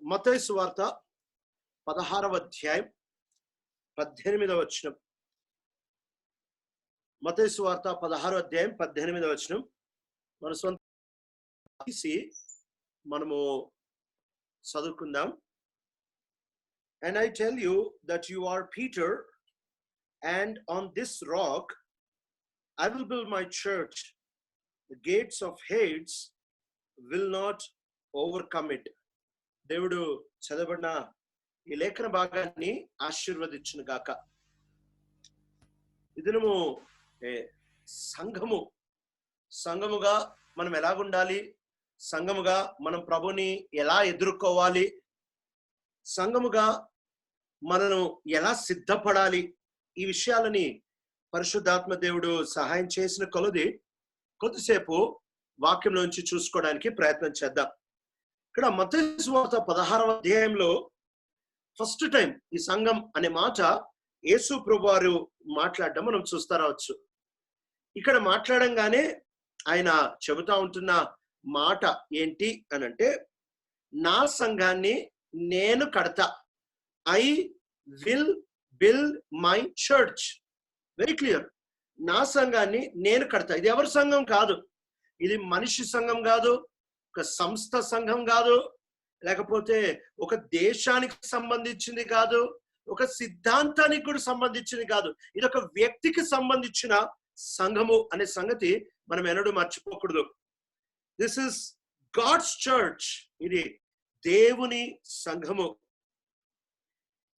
మత్తయి సువార్త 16వ అధ్యాయం 18వ వచనం. మత్తయి సువార్త 16వ అధ్యాయం 18వ వచనం. మన సొంత తీసి మనము చదువుకుందాం. And I tell you that you are Peter, and on this rock I will build my church. The gates of Hades will not overcome it. దేవుడు చదవబడిన ఈ లేఖన భాగాన్ని ఆశీర్వదించును గాక. ఇదినము సంఘముగా మనం ఎలాగుండాలి, సంఘముగా మనం ప్రభుని ఎలా ఎదుర్కోవాలి, సంఘముగా మనను ఎలా సిద్ధపడాలి, ఈ విషయాలని పరిశుద్ధాత్మ దేవుడు సహాయం చేసిన కొద్దిసేపు వాక్యంలోంచి చూసుకోవడానికి ప్రయత్నం చేద్దాం. ఇక్కడ మత్తయి సువార్త 16వ అధ్యాయంలో ఫస్ట్ టైం ఈ సంఘం అనే మాట యేసు ప్రభువారు మాట్లాడడం మనం చూస్తా రావచ్చు. ఇక్కడ మాట్లాడంగానే ఆయన చెబుతా ఉంటున్న మాట ఏంటి అనంటే, నా సంఘాన్ని నేను కడతా, I will build my church. Very clear, నా సంఘాన్ని నేను కడతా. ఇది ఎవరి సంఘం కాదు, ఇది మనిషి సంఘం కాదు, ఒక సంస్థ సంఘం కాదు, లేకపోతే ఒక దేశానికి సంబంధించింది కాదు, ఒక సిద్ధాంతానికి కూడా సంబంధించింది కాదు. ఇది ఒక వ్యక్తికి సంబంధించిన సంఘము అనే సంగతి మనం ఎన్నడూ మర్చిపోకూడదు. దిస్ ఇస్ గాడ్స్ చర్చ్, ఇది దేవుని సంఘము.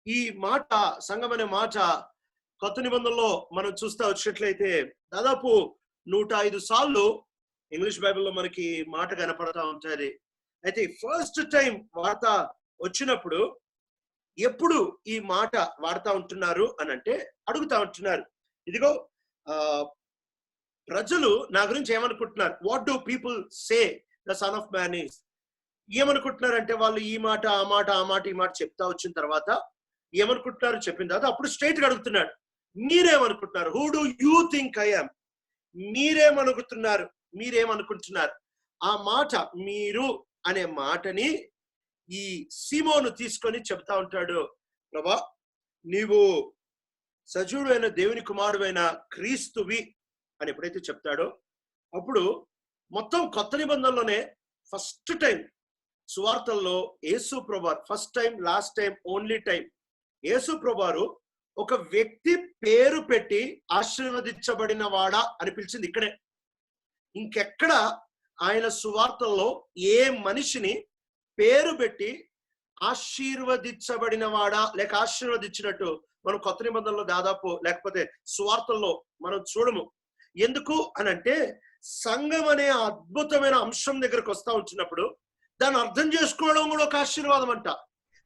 ఈ మాట, సంఘం అనే మాట కొత్త నిబంధనలో మనం చూస్తా వచ్చినట్లయితే దాదాపు 105 సార్లు ఇంగ్లీష్ బైబిల్లో మనకి మాట కనపడతా ఉంటుంది. అయితే ఫస్ట్ టైం వార్త వచ్చినప్పుడు ఎప్పుడు ఈ మాట వాడుతూ ఉంటున్నారు అని అంటే అడుగుతా ఉంటున్నారు, ఇదిగో ప్రజలు నా గురించి ఏమనుకుంటున్నారు, what do people say the son of man is. ఏమనుకుంటున్నారంటే వాళ్ళు ఈ మాట ఆ మాట ఈ మాట చెప్తా వచ్చిన తర్వాత ఏమనుకుంటున్నారు చెప్పిన తర్వాత అప్పుడు స్ట్రైట్ గా అడుగుతున్నాడు, మీరేమనుకుంటున్నారు, who do you think I am. మీరేమనుకుంటున్నారు. ఆ మాట మీరు అనే మాటని ఈ సీమోను తీసుకొని చెప్తా ఉంటాడు, ప్రభా నీవు సజీవుడైన దేవుని కుమారుడైన క్రీస్తువి అని ఎప్పుడైతే చెప్తాడో అప్పుడు మొత్తం కొత్త నిబంధనలోనే ఫస్ట్ టైం సువార్తల్లో యేసు ప్రభువారు, first time, last time, only time యేసు ప్రభువారు ఒక వ్యక్తి పేరు పెట్టి ఆశీర్వదించబడిన వాడా అని పిలిచింది ఇక్కడే. ఇంకెక్కడ ఆయన సువార్తల్లో ఏ మనిషిని పేరు పెట్టి ఆశీర్వదించబడిన వాడా లేక ఆశీర్వదించినట్టు మనం కొత్త నిబంధనలో దాదాపు లేకపోతే సువార్తల్లో మనం చూడము. ఎందుకు అనంటే సంఘం అనే అద్భుతమైన అంశం దగ్గరకు వస్తా ఉంటున్నప్పుడు దాన్ని అర్థం చేసుకోవడం కూడా ఒక ఆశీర్వాదం అంట.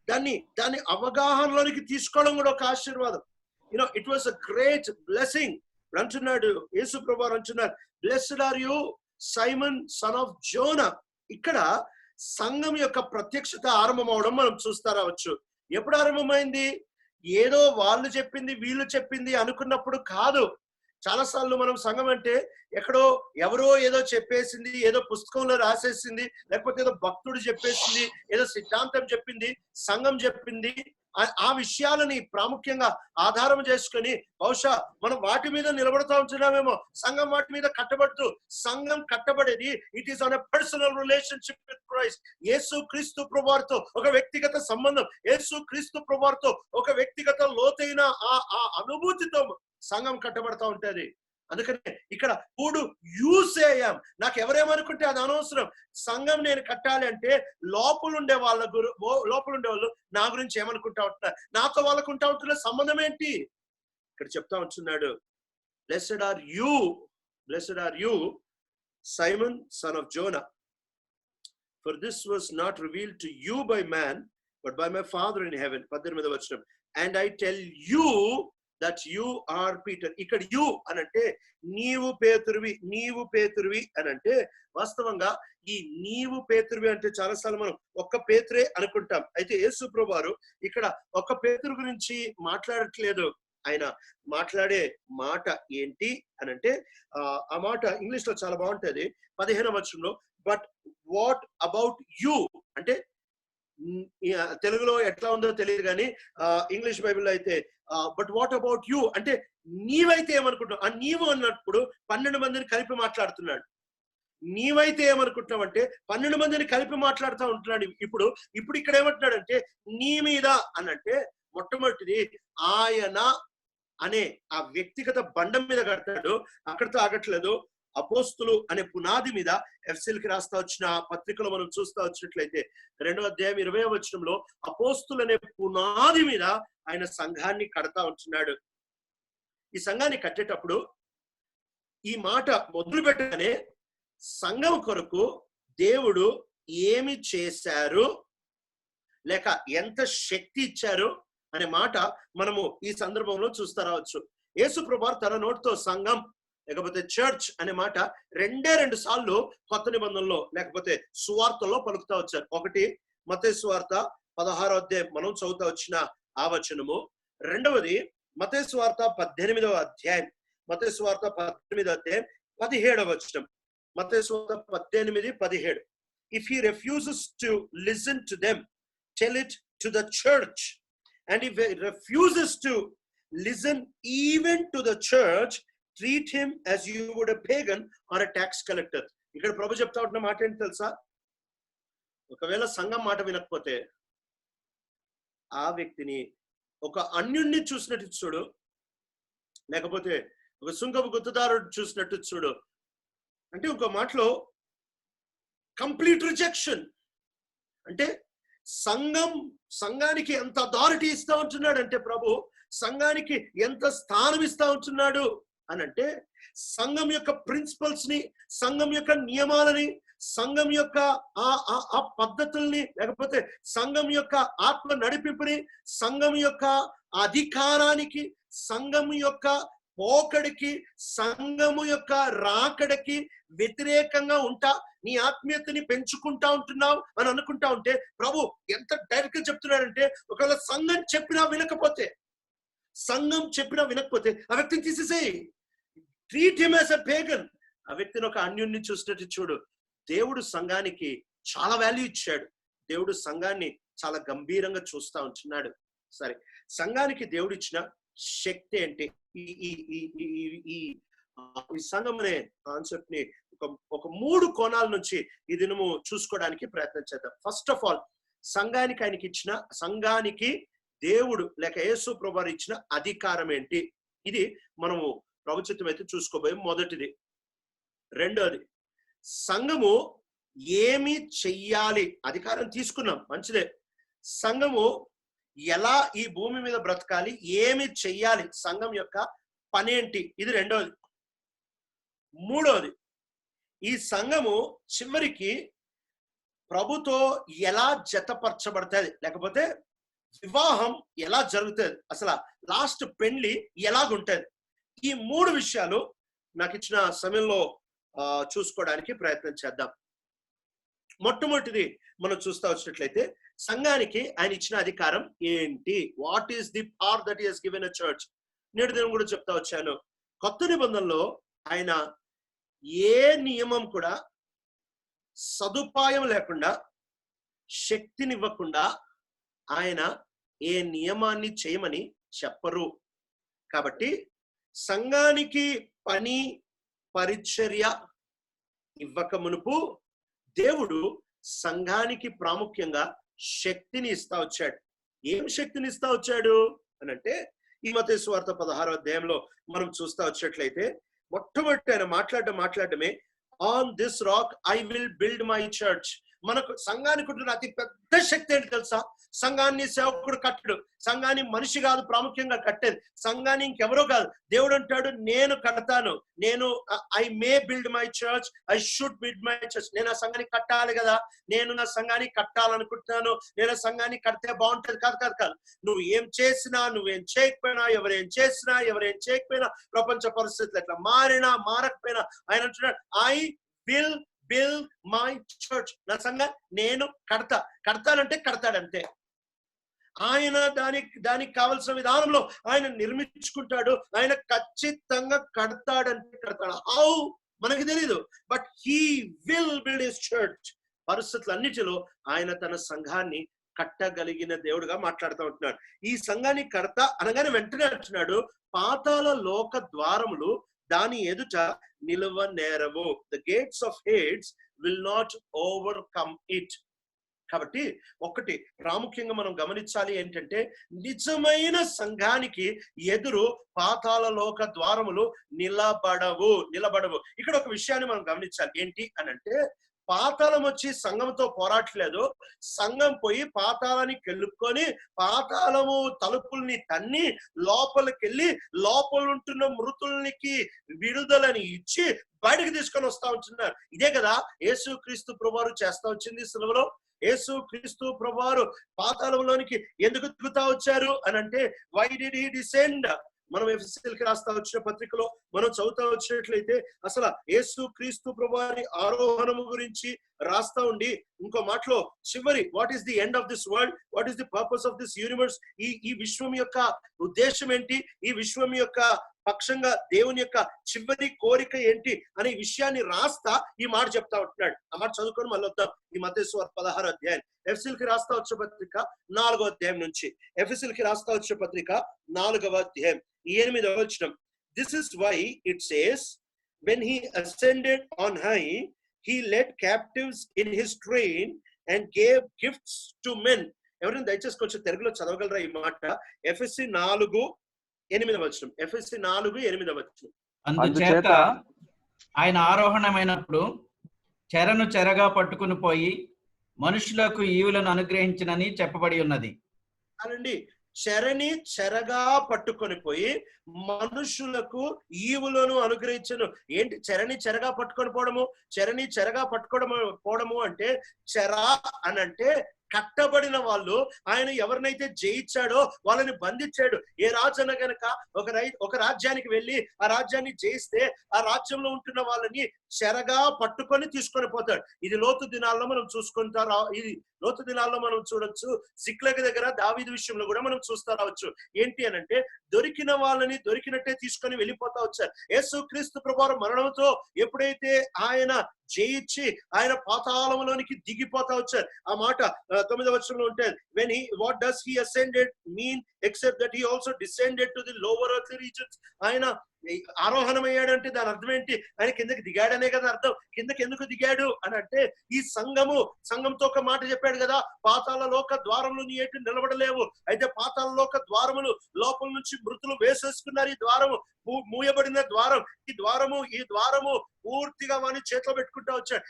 దాన్ని అవగాహనలోనికి తీసుకోవడం కూడా ఒక ఆశీర్వాదం. It was a great blessing అంటున్నాడు యేసు ప్రభువారు అంటున్నారు, blessed are you Simon son of Jonah. ఇక్కడ సంఘం యొక్క ప్రత్యక్షత ఆరంభం అవడం మనం చూస్తా రావచ్చు. ఎప్పుడు ఆరంభమైంది? ఏదో వాళ్ళు చెప్పింది వీళ్ళు చెప్పింది అనుకున్నప్పుడు కాదు. చాలాసార్లు మనం సంఘం అంటే ఎక్కడో ఎవరో ఏదో చెప్పేసింది, ఏదో పుస్తకంలో రాసేసింది, లేకపోతే ఏదో భక్తుడు చెప్పేసింది, ఏదో సిద్ధాంతం చెప్పింది, సంఘం చెప్పింది, ఆ విషయాలని ప్రాముఖ్యంగా ఆధారం చేసుకొని బహుశా మనం వాటి మీద నిలబడతా ఉంటున్నామేమో. సంఘం వాటి మీద కట్టబడుతూ, సంఘం కట్టబడేది it is on a personal relationship with Christ. యేసు క్రీస్తు ప్రభువారితో ఒక వ్యక్తిగత సంబంధం, యేసు క్రీస్తు ప్రభువారితో ఒక వ్యక్తిగత లోతైన ఆ అనుభూతితో సంఘం కట్టబడతా ఉంటది. అందుకనే ఇక్కడ హూ యూస్ అయ్యాం, నాకు ఎవరేమనుకుంటే అది అనవసరం. సంఘం నేను కట్టాలి అంటే లోపలుండే వాళ్ళు నా గురించి ఏమనుకుంటా ఉంటున్నారు, నాతో వాళ్ళకు ఉంటా ఉంటున్న సంబంధం ఏంటి ఇక్కడ చెప్తా ఉంటున్నాడు. Blessed are you Simon son of Jona, for this was not revealed to you by man but by my father in heaven. 18వ వచనం. And I tell you that you are Peter. ఇక్కడ యు అనంటే నీవు పేతురువి అనంటే వాస్తవంగా ఈ నీవు పేతురువి అంటే చాలాసార్లు మనం ఒక్క పేతురే అనుకుంటాం. అయితే యేసు ప్రభువారు ఇక్కడ ఒక్క పేతురు గురించి మాట్లాడట్లేదు. ఆయన మాట్లాడే మాట ఏంటి అనంటే ఆ మాట ఇంగ్లీష్ లో చాలా బాగుంటది. 15వ వచనంలో బట్ వాట్ అబౌట్ యూ అంటే తెలుగులో ఎట్లా ఉందో తెలియదు కానీ ఇంగ్లీష్ బైబిల్లో అయితే బట్ వాట్ అబౌట్ యూ అంటే నీవైతే ఏమనుకుంటున్నావు. ఆ నీవు అన్నప్పుడు 12 మందిని కలిపి మాట్లాడుతున్నాడు. నీవైతే ఏమనుకుంటున్నావు అంటే 12 మందిని కలిపి మాట్లాడుతూ ఉంటున్నాడు. ఇప్పుడు ఇక్కడ ఏమంటున్నాడంటే నీ మీద అనంటే మొట్టమొదటిది ఆయన అనే ఆ వ్యక్తిగత బండం మీద కడతాడు. అక్కడితో ఆగట్లేదు. అపోస్తులు అనే పునాది మీద ఎఫ్ఎస్సీలకి రాస్తా వచ్చిన పత్రికలో మనం చూస్తా వచ్చినట్లయితే 2వ అధ్యాయం 20వ వచనంలో అపోస్తులు అనే పునాది మీద ఆయన సంఘాన్ని కడతా ఉంటున్నాడు. ఈ సంఘాన్ని కట్టేటప్పుడు ఈ మాట మొదలు పెట్టగానే సంఘం కొరకు దేవుడు ఏమి చేశారు లేక ఎంత శక్తి ఇచ్చారు అనే మాట మనము ఈ సందర్భంలో చూస్తా రావచ్చు. యేసు ప్రభువు తన నోటితో సంఘం లేకపోతే చర్చ్ అనే మాట 2 సార్లు కొత్త నిబంధనలో లేకపోతే సువార్తల్లో పలుకుతా వచ్చారు. ఒకటి మత్తయి సువార్త 16వ అధ్యాయం మనం చదువుతా వచ్చిన ఆ వచనము. రెండవది మత్తయి సువార్త 18వ అధ్యాయం 17వ అధ్యాయం 17వ వచనం. మత్తయి సువార్త 18:17. If he refuses to listen to them, tell it to the church. And if he refuses to listen even to the church, treat him as you would a pagan or a tax collector. ఇక్కడ ప్రభు చెప్తా ఉంటున్న మాట ఏంటి తెలుసా? ఒకవేళ సంఘం మాట వినకపోతే ఆ వ్యక్తిని ఒక అన్యుణ్ణి చూసినట్టు చూడు, లేకపోతే ఒక సుంకపు గుత్తదారుడు చూసినట్టు చూడు. అంటే ఇంకో మాటలో కంప్లీట్ రిజెక్షన్. అంటే సంఘానికి ఎంత అథారిటీ ఇస్తా ఉంటున్నాడు అంటే ప్రభు సంఘానికి ఎంత స్థానం ఇస్తా ఉంటున్నాడు అని అంటే సంఘం యొక్క ప్రిన్సిపల్స్ ని, సంఘం యొక్క నియమాలని, సంఘం యొక్క ఆ పద్ధతుల్ని, లేకపోతే సంఘం యొక్క ఆత్మ నడిపింపుని, సంఘం యొక్క అధికారానికి, సంఘం యొక్క పోకడికి, సంఘము యొక్క రాకడికి వ్యతిరేకంగా ఉంటా నీ ఆత్మీయతని పెంచుకుంటా ఉంటున్నావు అని అనుకుంటా ఉంటే ప్రభు ఎంత డైరెక్ట్ గా చెప్తున్నాడంటే ఒకవేళ సంఘం చెప్పినా వినకపోతే ఆ వ్యక్తిని తీసేసేయి. Treat him as a pagan. ఆ వ్యక్తిని ఒక అన్యుణ్ణి చూసినట్టు చూడు. దేవుడు సంఘానికి చాలా వాల్యూ ఇచ్చాడు. దేవుడు సంఘాన్ని చాలా గంభీరంగా చూస్తా ఉంటున్నాడు. సరే, సంఘానికి దేవుడు ఇచ్చిన శక్తి ఏంటి? ఈ సంఘం అనే కాన్సెప్ట్ ని ఒక 3 కోణాల నుంచి ఈ దినము చూసుకోవడానికి ప్రయత్నం చేద్దాం. ఫస్ట్ ఆఫ్ ఆల్ సంఘానికి దేవుడు లేక యేసు ప్రభువు ఇచ్చిన అధికారం ఏంటి? ఇది మనము ప్రభుత్వం అయితే చూసుకోబోయే మొదటిది. రెండోది, సంఘము ఏమి చెయ్యాలి? అధికారం తీసుకున్నాం, మంచిదే. సంఘము ఎలా ఈ భూమి మీద బ్రతకాలి, ఏమి చెయ్యాలి, సంఘం యొక్క పనేంటి? ఇది రెండోది. మూడోది, ఈ సంఘము చివరికి ప్రభుతో ఎలా జతపరచబడుతుంది, లేకపోతే వివాహం ఎలా జరుగుతుంది, అసలు లాస్ట్ పెళ్లి ఎలాగుంటది? ఈ 3 విషయాలు నాకు ఇచ్చిన సమయంలో చూసుకోవడానికి ప్రయత్నం చేద్దాం. మొట్టమొదటిది మనం చూస్తా వచ్చినట్లయితే సంఘానికి ఆయన ఇచ్చిన అధికారం ఏంటి? What is the power that he has given a church? నేటి దినం కూడా చెప్తా వచ్చాను. కొత్త నిబంధనలో ఆయన ఏ నియమం కూడా సదుపాయం లేకుండా, శక్తినివ్వకుండా ఆయన ఏ నియమాన్ని చేయమని చెప్పరు. కాబట్టి సంఘానికి పని పరిచర్య ఇవ్వక మునుపు దేవుడు సంఘానికి ప్రాముఖ్యంగా శక్తిని ఇస్తా వచ్చాడు. ఏం శక్తిని ఇస్తా వచ్చాడు అని అంటే ఈ మత్తయి సువార్త 16వ అధ్యాయంలో మనం చూస్తా వచ్చేట్లయితే మొట్టమొదటి ఆయన మాట్లాడటమే on this rock I will build my church. మనకు సంఘానికి ఉంటున్న అతి పెద్ద శక్తి ఏంటి తెలుసా? సంఘాన్ని సేవకుడు కట్టడు, సంఘాన్ని మనిషి కాదు ప్రాముఖ్యంగా కట్టేది, సంఘాన్ని ఇంకెవరో కాదు. దేవుడు అంటాడు నేను కడతాను, I may build my church, I should build my church. నేను ఆ సంఘాన్ని కట్టాలి కదా, నేను నా సంఘాన్ని కట్టాలనుకుంటున్నాను, నేను ఆ సంఘాన్ని కడితే బాగుంటది. కాదు. నువ్వు ఏం చేసినా, నువ్వేం చేయకపోయినా, ఎవరేం చేసినా, ఎవరేం చేయకపోయినా, ప్రపంచ పరిస్థితులు ఎట్లా మారకపోయినా ఆయన అంటున్నాడు I will build my church. నా సంఘం నేను కడతానంటే కడతాడంతే. ఆయన దానికి కావలసిన విధానంలో ఆయన నిర్మించుకుంటాడు. ఆయన ఖచ్చితంగా కడతాడంటే కడతాడు. హౌ మనకి తెలీదు, but he will build his church. పరిస్థితులన్నిటిలో ఆయన తన సంఘాన్ని కట్టగలిగిన దేవుడుగా మాట్లాడుతూ ఉంటున్నాడు. ఈ సంఘాన్ని కడతా అనగానే వెంటనే అంటున్నాడు, పాతాళ లోక ద్వారములు దాని ఎదుట నిలువ నేరవు. The gates of Hades will not overcome it. కాబట్టి ఒకటి ప్రాముఖ్యంగా మనం గమనించాలి ఏంటంటే, నిజమైన సంఘానికి ఎదురు పాతాళ లోక ద్వారములు నిలబడవు. ఇక్కడ ఒక విషయాన్ని మనం గమనించాలి. ఏంటి అని అంటే, పాతాళం వచ్చి సంఘంతో పోరాటలేదు. సంఘం పోయి పాతాళాన్ని కెలుక్కొని పాతాళము తలుపుల్ని తన్ని లోపలికెళ్ళి లోపల ఉంటున్న మృతులకి విడుదలని ఇచ్చి బయటకు తీసుకొని వస్తా ఉంటున్నారు. ఇదే కదా యేసు క్రీస్తు ప్రభువారు చేస్తా వచ్చింది సిలువలో. యేసు క్రీస్తు ప్రభువారు పాతాళంలోనికి ఎందుకు దిగుతా వచ్చారు అని అంటే, వై డిడ్ హీ డిసెండ్? మనం ఎఫెసీయులకు రాస్తా వచ్చిన పత్రికలో మనం చదువుతా వచ్చినట్లయితే అసలు యేసు క్రీస్తు ప్రభువారి ఆరోహణము గురించి రాస్తా ఉండి ఇంకో మాటలో చివరి, what is the end of this world, what is the purpose of this universe, ఈ విశ్వం యొక్క ఉద్దేశం ఏంటి, ఈ విశ్వం యొక్క పక్షంగా దేవుని యొక్క చివరి కోరిక ఏంటి అనే విషయాన్ని రాస్తా ఈ మాట చెప్తా ఉంటున్నాడు. ఆ మాట చదువుకొని మళ్ళీ వద్దాం. ఈ మత్తయి సువార్త 16వ అధ్యాయం, ఎఫెసీయులకు రాస్తా వచ్చే పత్రిక 4వ అధ్యాయం నుంచి. ఎఫెసీయులకు రాస్తా వచ్చే పత్రిక 4వ అధ్యాయం 8వ వచనం. This is why it says, when he ascended on high, he led captives in his train and gave gifts to men. ఎవరైనా దయచేసి కొంచెం తెలుగులో చదవగలరా ఈ మాట? ఎఫెసీ 4:8వ వచనం. ఎఫెసీ 4:8వ వచనం. అందుచేత ఆయన ఆరోహణమైనప్పుడు చెరను చెరగా పట్టుకుని పోయి మనుషులకు ఈవులను అనుగ్రహించినని చెప్పబడి ఉన్నది. అనండి, చెరని చెరగా పట్టుకొని పోయి మనుషులకు ఈవులను అనుగ్రహించను. ఏంటి చెరని చెరగా పట్టుకొని పోవడము? చెరని చెరగా పోవడము అంటే, చెర అనంటే కట్టబడిన వాళ్ళు. ఆయన ఎవరినైతే జయించాడో వాళ్ళని బంధించాడు. ఏ రాజు అన్న గనక ఒక రాజ్యానికి వెళ్ళి ఆ రాజ్యాన్ని జయిస్తే ఆ రాజ్యంలో ఉంటున్న వాళ్ళని చెరగా పట్టుకొని తీసుకొని పోతాడు. ఇది లోతు దినాల్లో మనం చూసుకుంటారు. ఇది లోతు దినాల్లో మనం చూడొచ్చు. సిక్లగ్ దగ్గర దావీదు విషయంలో కూడా మనం చూస్తా రావచ్చు. ఏంటి అనంటే, దొరికిన వాళ్ళని దొరికినట్టే తీసుకొని వెళ్ళిపోతా వచ్చారు. యేసు క్రీస్తు ప్రభువు మరణంతో ఎప్పుడైతే ఆయన జయించి ఆయన పాతాళంలోనికి దిగిపోతా వచ్చారు. ఆ మాట 9వ వచనంలో ఉంటుంది. when he what does he ascended mean except that he also descended to the lower earthly regions. ఆయన ఆరోహణం అయ్యాడంటే దాని అర్థం ఏంటి? ఆయన కిందకి దిగాడనే కదా అర్థం. కిందకి ఎందుకు దిగాడు అని అంటే, ఈ సంఘంతో ఒక మాట చెప్పాడు కదా, పాతాళ లోక ద్వారములు నీ ఎటు నిలబడలేవు. అయితే పాతాళ లోక ద్వారములు లోపల నుంచి మృతులు వేసేసుకున్నారు. ఈ ద్వారము మూయబడిన ద్వారం. ఈ ద్వారము పూర్తిగా వాని చేతిలో పెట్టుకుంటా వచ్చాడు.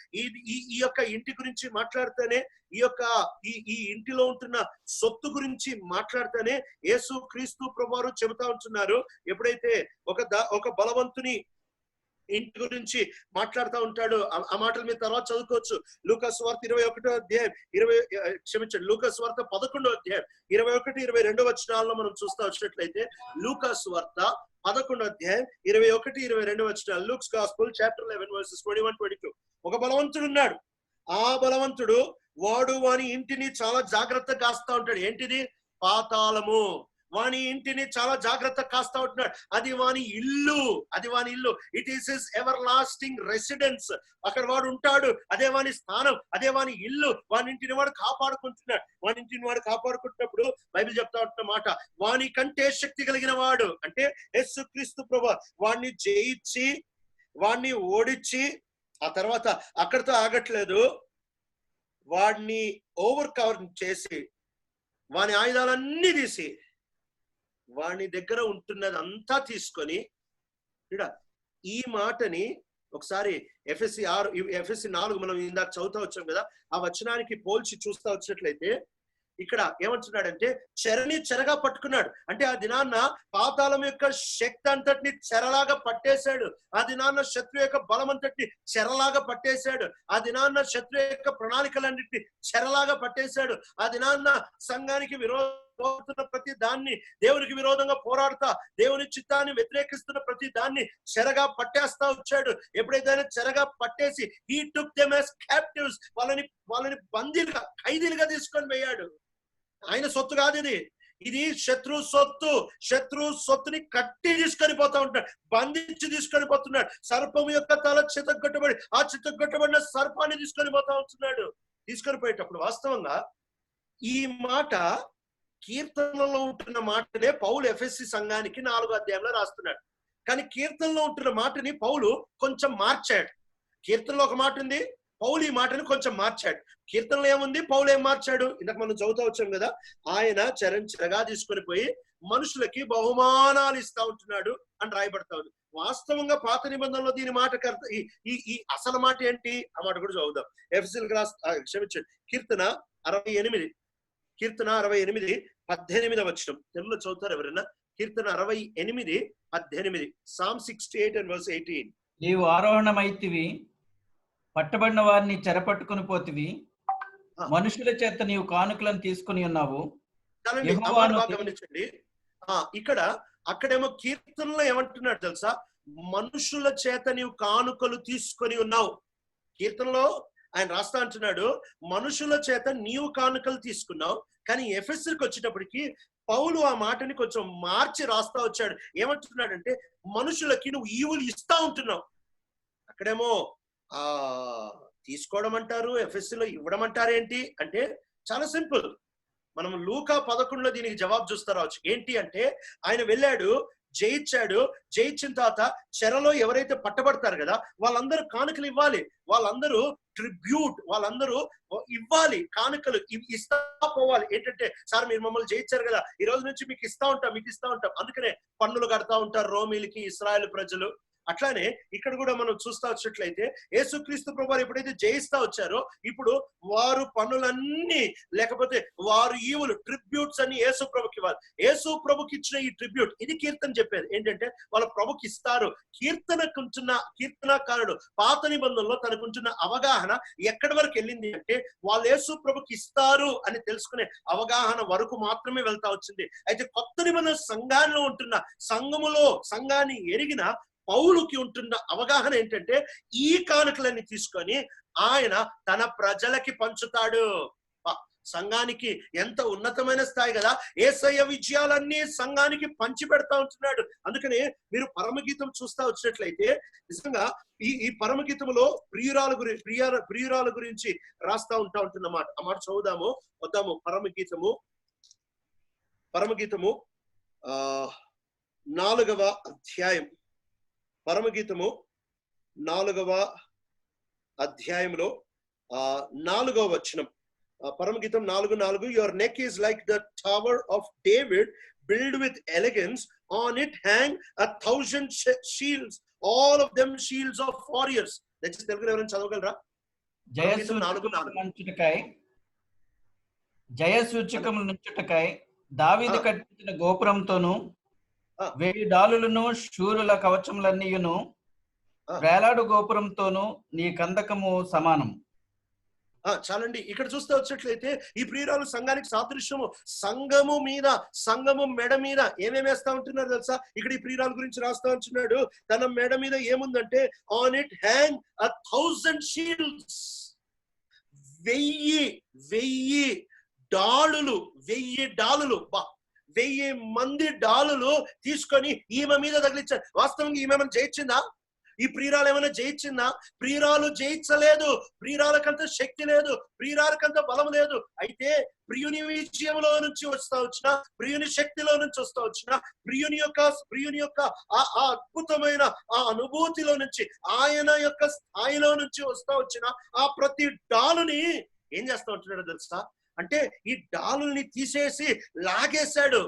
ఈ యొక్క ఇంటి గురించి మాట్లాడితేనే, ఈ ఇంటిలో ఉంటున్న సొత్తు గురించి మాట్లాడితేనే యేసు క్రీస్తు ప్రభువారు చెబుతా ఉంటున్నారు. ఎప్పుడైతే ఒక బలవంతుని ఇంటి గురించి మాట్లాడుతూ ఉంటాడు. ఆ మాటలు మీరు తర్వాత చదువుకోవచ్చు. లూకా సువార్త 21వ అధ్యాయం లూకా సువార్త 11వ అధ్యాయం 21, 22 వచనాల్లో మనం చూస్తా వచ్చినట్లయితే, లూకా సువార్త 11వ అధ్యాయం 21, 22 వచనాలు. Luke's gospel chapter 11 versus 21, 22. ఒక బలవంతుడు ఉన్నాడు. ఆ బలవంతుడు వాని ఇంటిని చాలా జాగ్రత్తగా కాస్తా ఉంటాడు. ఏంటిది? పాతాళము. వాని ఇంటిని చాలా జాగ్రత్తగా కాస్తా ఉంటున్నాడు. అది వాని ఇల్లు. It is his ever lasting residence. అక్కడ వాడు ఉంటాడు. అదే వాని స్థానం, అదే వాని ఇల్లు. వాని ఇంటిని వాడు కాపాడుకుంటున్నాడు. వాని ఇంటిని వాడు కాపాడుకుంటున్నప్పుడు బైబిల్ చెప్తా ఉంటున్న మాట, వాని కంటే శక్తి కలిగిన వాడు అంటే యేసు క్రీస్తు ప్రభువు వాడిని జయించి, వాడిని ఓడించి, ఆ తర్వాత అక్కడితో ఆగట్లేదు, వాడిని ఓవర్కవర్ చేసి వాని ఆయుధాలన్నీ తీసి వాని దగ్గర ఉంటున్నది అంతా తీసుకొని, ఈ మాటని ఒకసారి ఎఫెసీ 4 మనం ఇందాక చదువుతా వచ్చాం కదా, ఆ వచనానికి పోల్చి చూస్తా వచ్చినట్లయితే ఇక్కడ ఏమంటున్నాడంటే, చెరని చెరగా పట్టుకున్నాడు. అంటే ఆ దినాన్న పాతాళం యొక్క శక్తి అంతటిని చెరలాగా పట్టేశాడు. ఆ దినాన్న శత్రు యొక్క బలం అంతటిని చెరలాగా పట్టేశాడు. ఆ దినాన్న శత్రు యొక్క ప్రణాళికలన్నింటినీ చెరలాగా పట్టేశాడు. ఆ దినాన్న సంఘానికి విరోధం ప్రతి దాన్ని, దేవునికి విరోధంగా పోరాడుతా దేవుని చిత్తాన్ని వ్యతిరేకిస్తున్న ప్రతి దాన్ని చెరగా పట్టేస్తా వచ్చాడు. ఎప్పుడైతే చెరగా పట్టేసి he took them as captives, వాళ్ళని బందీలుగా, ఖైదీలుగా తీసుకొని పోయాడు. ఆయన సొత్తు కాదు ఇది శత్రు సొత్తుని కట్టి తీసుకొని పోతా ఉంటాడు, బంధించి తీసుకొని పోతున్నాడు. సర్పం యొక్క తల చితగొట్టబడి ఆ చితగొట్టబడిన సర్పాన్ని తీసుకొని పోతా ఉంటున్నాడు. తీసుకొని పోయేటప్పుడు వాస్తవంగా ఈ మాట కీర్తనలో ఉంటున్న మాటనే పౌలు ఎఫెస్సి సంఘానికి 4వ అధ్యాయంలో రాస్తున్నాడు. కానీ కీర్తనలో ఉంటున్న మాటని పౌలు కొంచెం మార్చాడు. కీర్తనలో ఒక మాట ఉంది, పౌలు ఈ మాటని కొంచెం మార్చాడు. కీర్తనలో ఏముంది, పౌలు ఏం మార్చాడు? ఇందాక మనం చదువుతా వచ్చాం కదా, ఆయన చెరగా తీసుకొని పోయి మనుషులకి బహుమానాలు ఇస్తా ఉంటున్నాడు అని రాయబడతా ఉంది. వాస్తవంగా పాత నిబంధనలో దీని మాట ఈ అసలు మాట ఏంటి ఆ మాట కూడా చదువుదాం. ఎఫెసీయులకు క్షమించండి, కీర్తన 68, కీర్తన 68 18వ వచనం తెలుగులో చదువుతారు ఎవరైనా? కీర్తన 68 18, సామ్ 68 and verse 18. నీవు ఆరోహణమైతివి, పట్టబడిన వారిని చెరపట్టుకుని పోతివి, మనుషుల చేత నీవు కానుకలను తీసుకుని ఉన్నావు. గమనించండి, ఇక్కడ అక్కడేమో కీర్తనలో ఏమంటున్నాడు తెలుసా? మనుషుల చేత నీవు కానుకలు తీసుకొని ఉన్నావు. కీర్తనలో ఆయన రాస్తా అంటున్నాడు, మనుషుల చేత నీవు కానుకలు తీసుకున్నావు. కానీ ఎఫెసీకి వచ్చేటప్పటికి పౌలు ఆ మాటని కొంచెం మార్చి రాస్తా వచ్చాడు. ఏమంటున్నాడంటే, మనుషులకి నువ్వు ఈవులు ఇస్తా ఉంటున్నావు. అక్కడేమో తీసుకోవడం అంటారు, ఎఫెసీలో ఇవ్వడం అంటారు. ఏంటి అంటే చాలా సింపుల్. మనం లూకా 11లో దీనికి జవాబు చూస్తా రావచ్చు. ఏంటి అంటే, ఆయన వెళ్ళాడు, జయించాడు, జయించిన తర్వాత చెరలో ఎవరైతే పట్టబడతారు కదా వాళ్ళందరూ కానుకలు ఇవ్వాలి. వాళ్ళందరూ ట్రిబ్యూట్, వాళ్ళందరూ ఇవ్వాలి, కానుకలు ఇస్తా పోవాలి. ఏంటంటే, సార్ మీరు మమ్మల్ని జయించారు కదా, ఈ రోజు నుంచి మీకు ఇస్తా ఉంటాం. అందుకనే పన్నులు కడతా ఉంటారు రోమీలకి ఇశ్రాయేలు ప్రజలు. అట్లానే ఇక్కడ కూడా మనం చూస్తా వచ్చినట్లయితే యేసుక్రీస్తు ప్రభువారు ఎప్పుడైతే జయిస్తా వచ్చారో ఇప్పుడు వారు పన్నులన్నీ లేకపోతే వారు ఈవులు ట్రిబ్యూట్స్ అన్ని యేసు ప్రభుకి ఇవ్వాలి. యేసు ప్రభుకి ఇచ్చిన ఈ ట్రిబ్యూట్ ఇది కీర్తన చెప్పేది ఏంటంటే వాళ్ళ ప్రభుకి ఇస్తారు. కీర్తనకారుడు పాత నిబంధనలో తనకుంటున్న అవగాహన ఎక్కడి వరకు వెళ్ళింది అంటే వాళ్ళు యేసు ప్రభుకి ఇస్తారు అని తెలుసుకునే అవగాహన వరకు మాత్రమే వెళ్తా వచ్చింది. అయితే కొత్త నిబంధన సంఘాల్లో ఉంటున్న సంఘాన్ని ఎరిగిన పౌలుకి ఉంటున్న అవగాహన ఏంటంటే ఈ కానుకలన్నీ తీసుకొని ఆయన తన ప్రజలకి పంచుతాడు. సంఘానికి ఎంత ఉన్నతమైన స్థాయి కదా, యేసయ్య విజయాలన్నీ సంఘానికి పంచి పెడతా ఉంటున్నాడు. అందుకనే మీరు పరమగీతం చూస్తా వచ్చినట్లయితే నిజంగా ఈ పరమగీతంలో ప్రియురాల గురించి రాస్తా ఉంటున్నమాట. ఆ మాట చదువుదాము, వద్దాము. పరమగీతము 4వ అధ్యాయం, పరమగీతము 4వ అధ్యాయంలో 4వ వచనం. పరమగీతం 4:4, your neck is like the tower of David built with elegance, on it hang 1,000 shields, all of them shields of warriors. దయచేసి తెలుగులో ఎవరైనా చదవగలరా? జయసూచకములు నుంచుటకై దావీదు కట్టించిన గోపురంతోను 1000 డాలులను శూరుల కవచములన్నీయును వేలాడు గోపురంతోను నీ కందకము సమానం. చాలండి. ఇక్కడ చూస్తే వచ్చినట్లయితే ఈ ప్రియురాలు సంఘానికి సాదృశ్యము. సంఘము మెడ మీద ఏమేమి వేస్తా ఉంటున్నారు తెలుసా? ఇక్కడ ఈ ప్రియురాలు గురించి రాస్తా ఉంటున్నాడు. తన మెడ మీద ఏముందంటే ఆన్ ఇట్ హ్యాంగ్ 1,000 shields, 1000 డాలులు, 1000 మంది డాలులు తీసుకొని ఈమె మీద తగిలించారు. వాస్తవంగా ఈమె జయించిందా? ఈ ప్రియురాలు ఏమైనా జయించిందా? ప్రియురాలు జయించలేదు. ప్రియురాలకంత శక్తి లేదు, ప్రియురాలకంత బలం లేదు. అయితే ప్రియుని విజయంలో నుంచి వచ్చిన, ప్రియుని శక్తిలో నుంచి వచ్చిన, ప్రియుని యొక్క ఆ అద్భుతమైన ఆ అనుభూతిలో నుంచి, ఆయన యొక్క స్థాయిలో నుంచి వచ్చిన ఆ ప్రతి డాలుని ఏం చేస్తా ఉంటున్నాడు తెలుసా? అంటే ఈ డాలుల్ని తీసేసి లాగేశాడు,